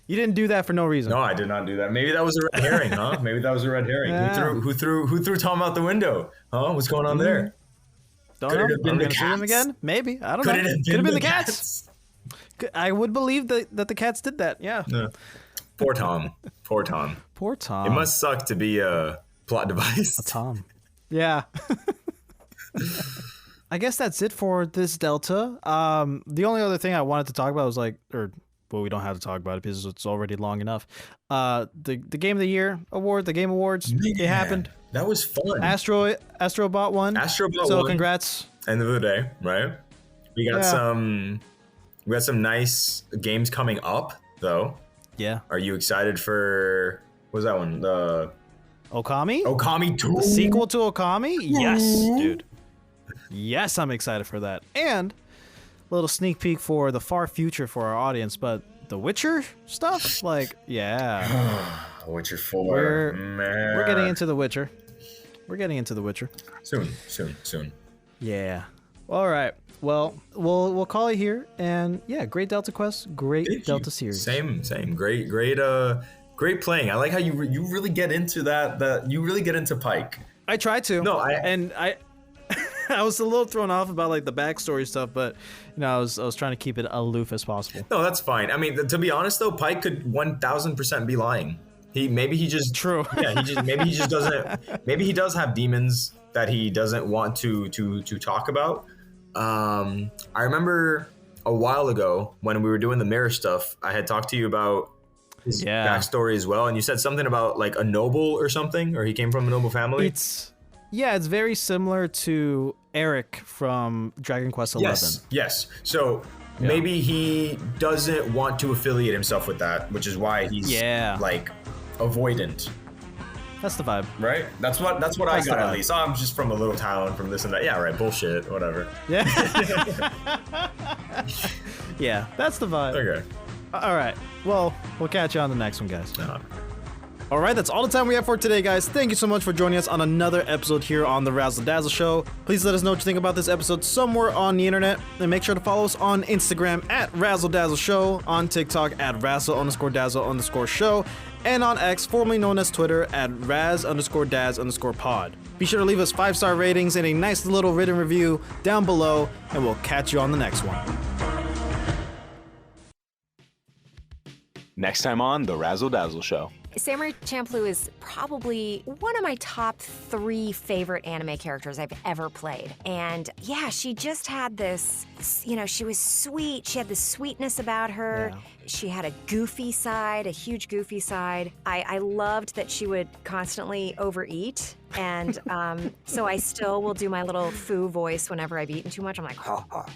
You didn't do that for no reason. No, I did not do that. Maybe that was a red herring, huh? Maybe that was a red herring. Yeah. Who threw Tom out the window? Huh? What's going on there? Don't Could know. it have been Are we the gonna see them cats? again? Maybe. I don't Could know. it have Could have been the cats? I would believe that the cats did that. Yeah. No. Poor Tom. Poor Tom. It must suck to be a plot device. Tom. Yeah. I guess that's it for this Delta. The only other thing I wanted to talk about was we don't have to talk about it because it's already long enough. The Game of the Year award, the Game Awards, it happened. That was fun. Astrobot won. So congrats. End of the day, right? We got some nice games coming up though. Yeah. Are you excited for what's that one? The Okami 2? The sequel to Okami? Yes, dude. Yes, I'm excited for that. And a little sneak peek for the far future for our audience, but The Witcher stuff? Witcher 4. We're getting into The Witcher. Soon. Yeah. All right. Well, we'll call it here. And yeah, great Delta Quest, great Delta series. Same. Great playing. I like how you really get into that. You really get into Pike. I try to. No, I was a little thrown off about the backstory stuff, but I was trying to keep it aloof as possible. No, that's fine. I mean, to be honest though, Pike could 1000% be lying. Maybe he just doesn't. Maybe he does have demons that he doesn't want to talk about. I remember a while ago when we were doing the mirror stuff, I had talked to you about his backstory as well, and you said something about a noble or something, or he came from a noble family. It's very similar to Eric from Dragon Quest XI. Yes. So maybe he doesn't want to affiliate himself with that, which is why he's avoidant. That's the vibe, right? That's what I got at least. I'm just from a little town, from this and that. Yeah, right. Bullshit. Whatever. Yeah. Yeah, that's the vibe. Okay. All right. Well, we'll catch you on the next one, guys. All right, that's all the time we have for today, guys. Thank you so much for joining us on another episode here on the Razzle Dazzle Show. Please let us know what you think about this episode somewhere on the internet, and make sure to follow us on Instagram at Razzle Dazzle Show, on TikTok at Razzle_Dazzle_Show, and on X, formerly known as Twitter, at Raz_Daz_Pod. Be sure to leave us 5-star ratings and a nice little written review down below, and we'll catch you on the next one. Next time on The Razzle Dazzle Show. Samurai Champloo is probably one of my top 3 favorite anime characters I've ever played. And yeah, she just had this, she was sweet. She had this sweetness about her. Yeah. She had a goofy side, a huge goofy side. I loved that she would constantly overeat. And so I still will do my little foo voice whenever I've eaten too much. I'm like, ha, ha,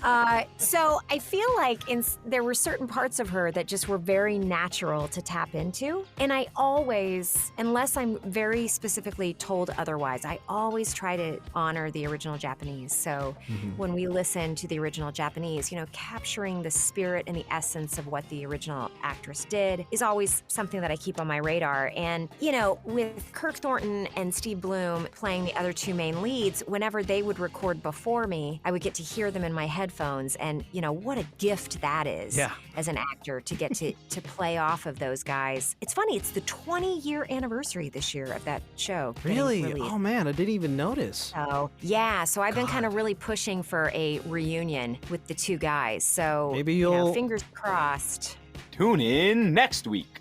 ha, So I feel like there were certain parts of her that just were very natural to tap into. And I always, unless I'm very specifically told otherwise, I always try to honor the original Japanese. So when we listen to the original Japanese, capturing the spirit and the essence of what the original actress did is always something that I keep on my radar. And, with Kirk Thornton and Steve Bloom playing the other 2 main leads, whenever they would record before me, I would get to hear them in my headphones. And, what a gift that is as an actor to get to play off of those guys. It's funny, it's the 20-year anniversary this year of that show. Really? Oh man, I didn't even notice. So, yeah, so I've been kind of really pushing for a reunion with the 2 guys. So, maybe you'll... fingers crossed. Tune in next week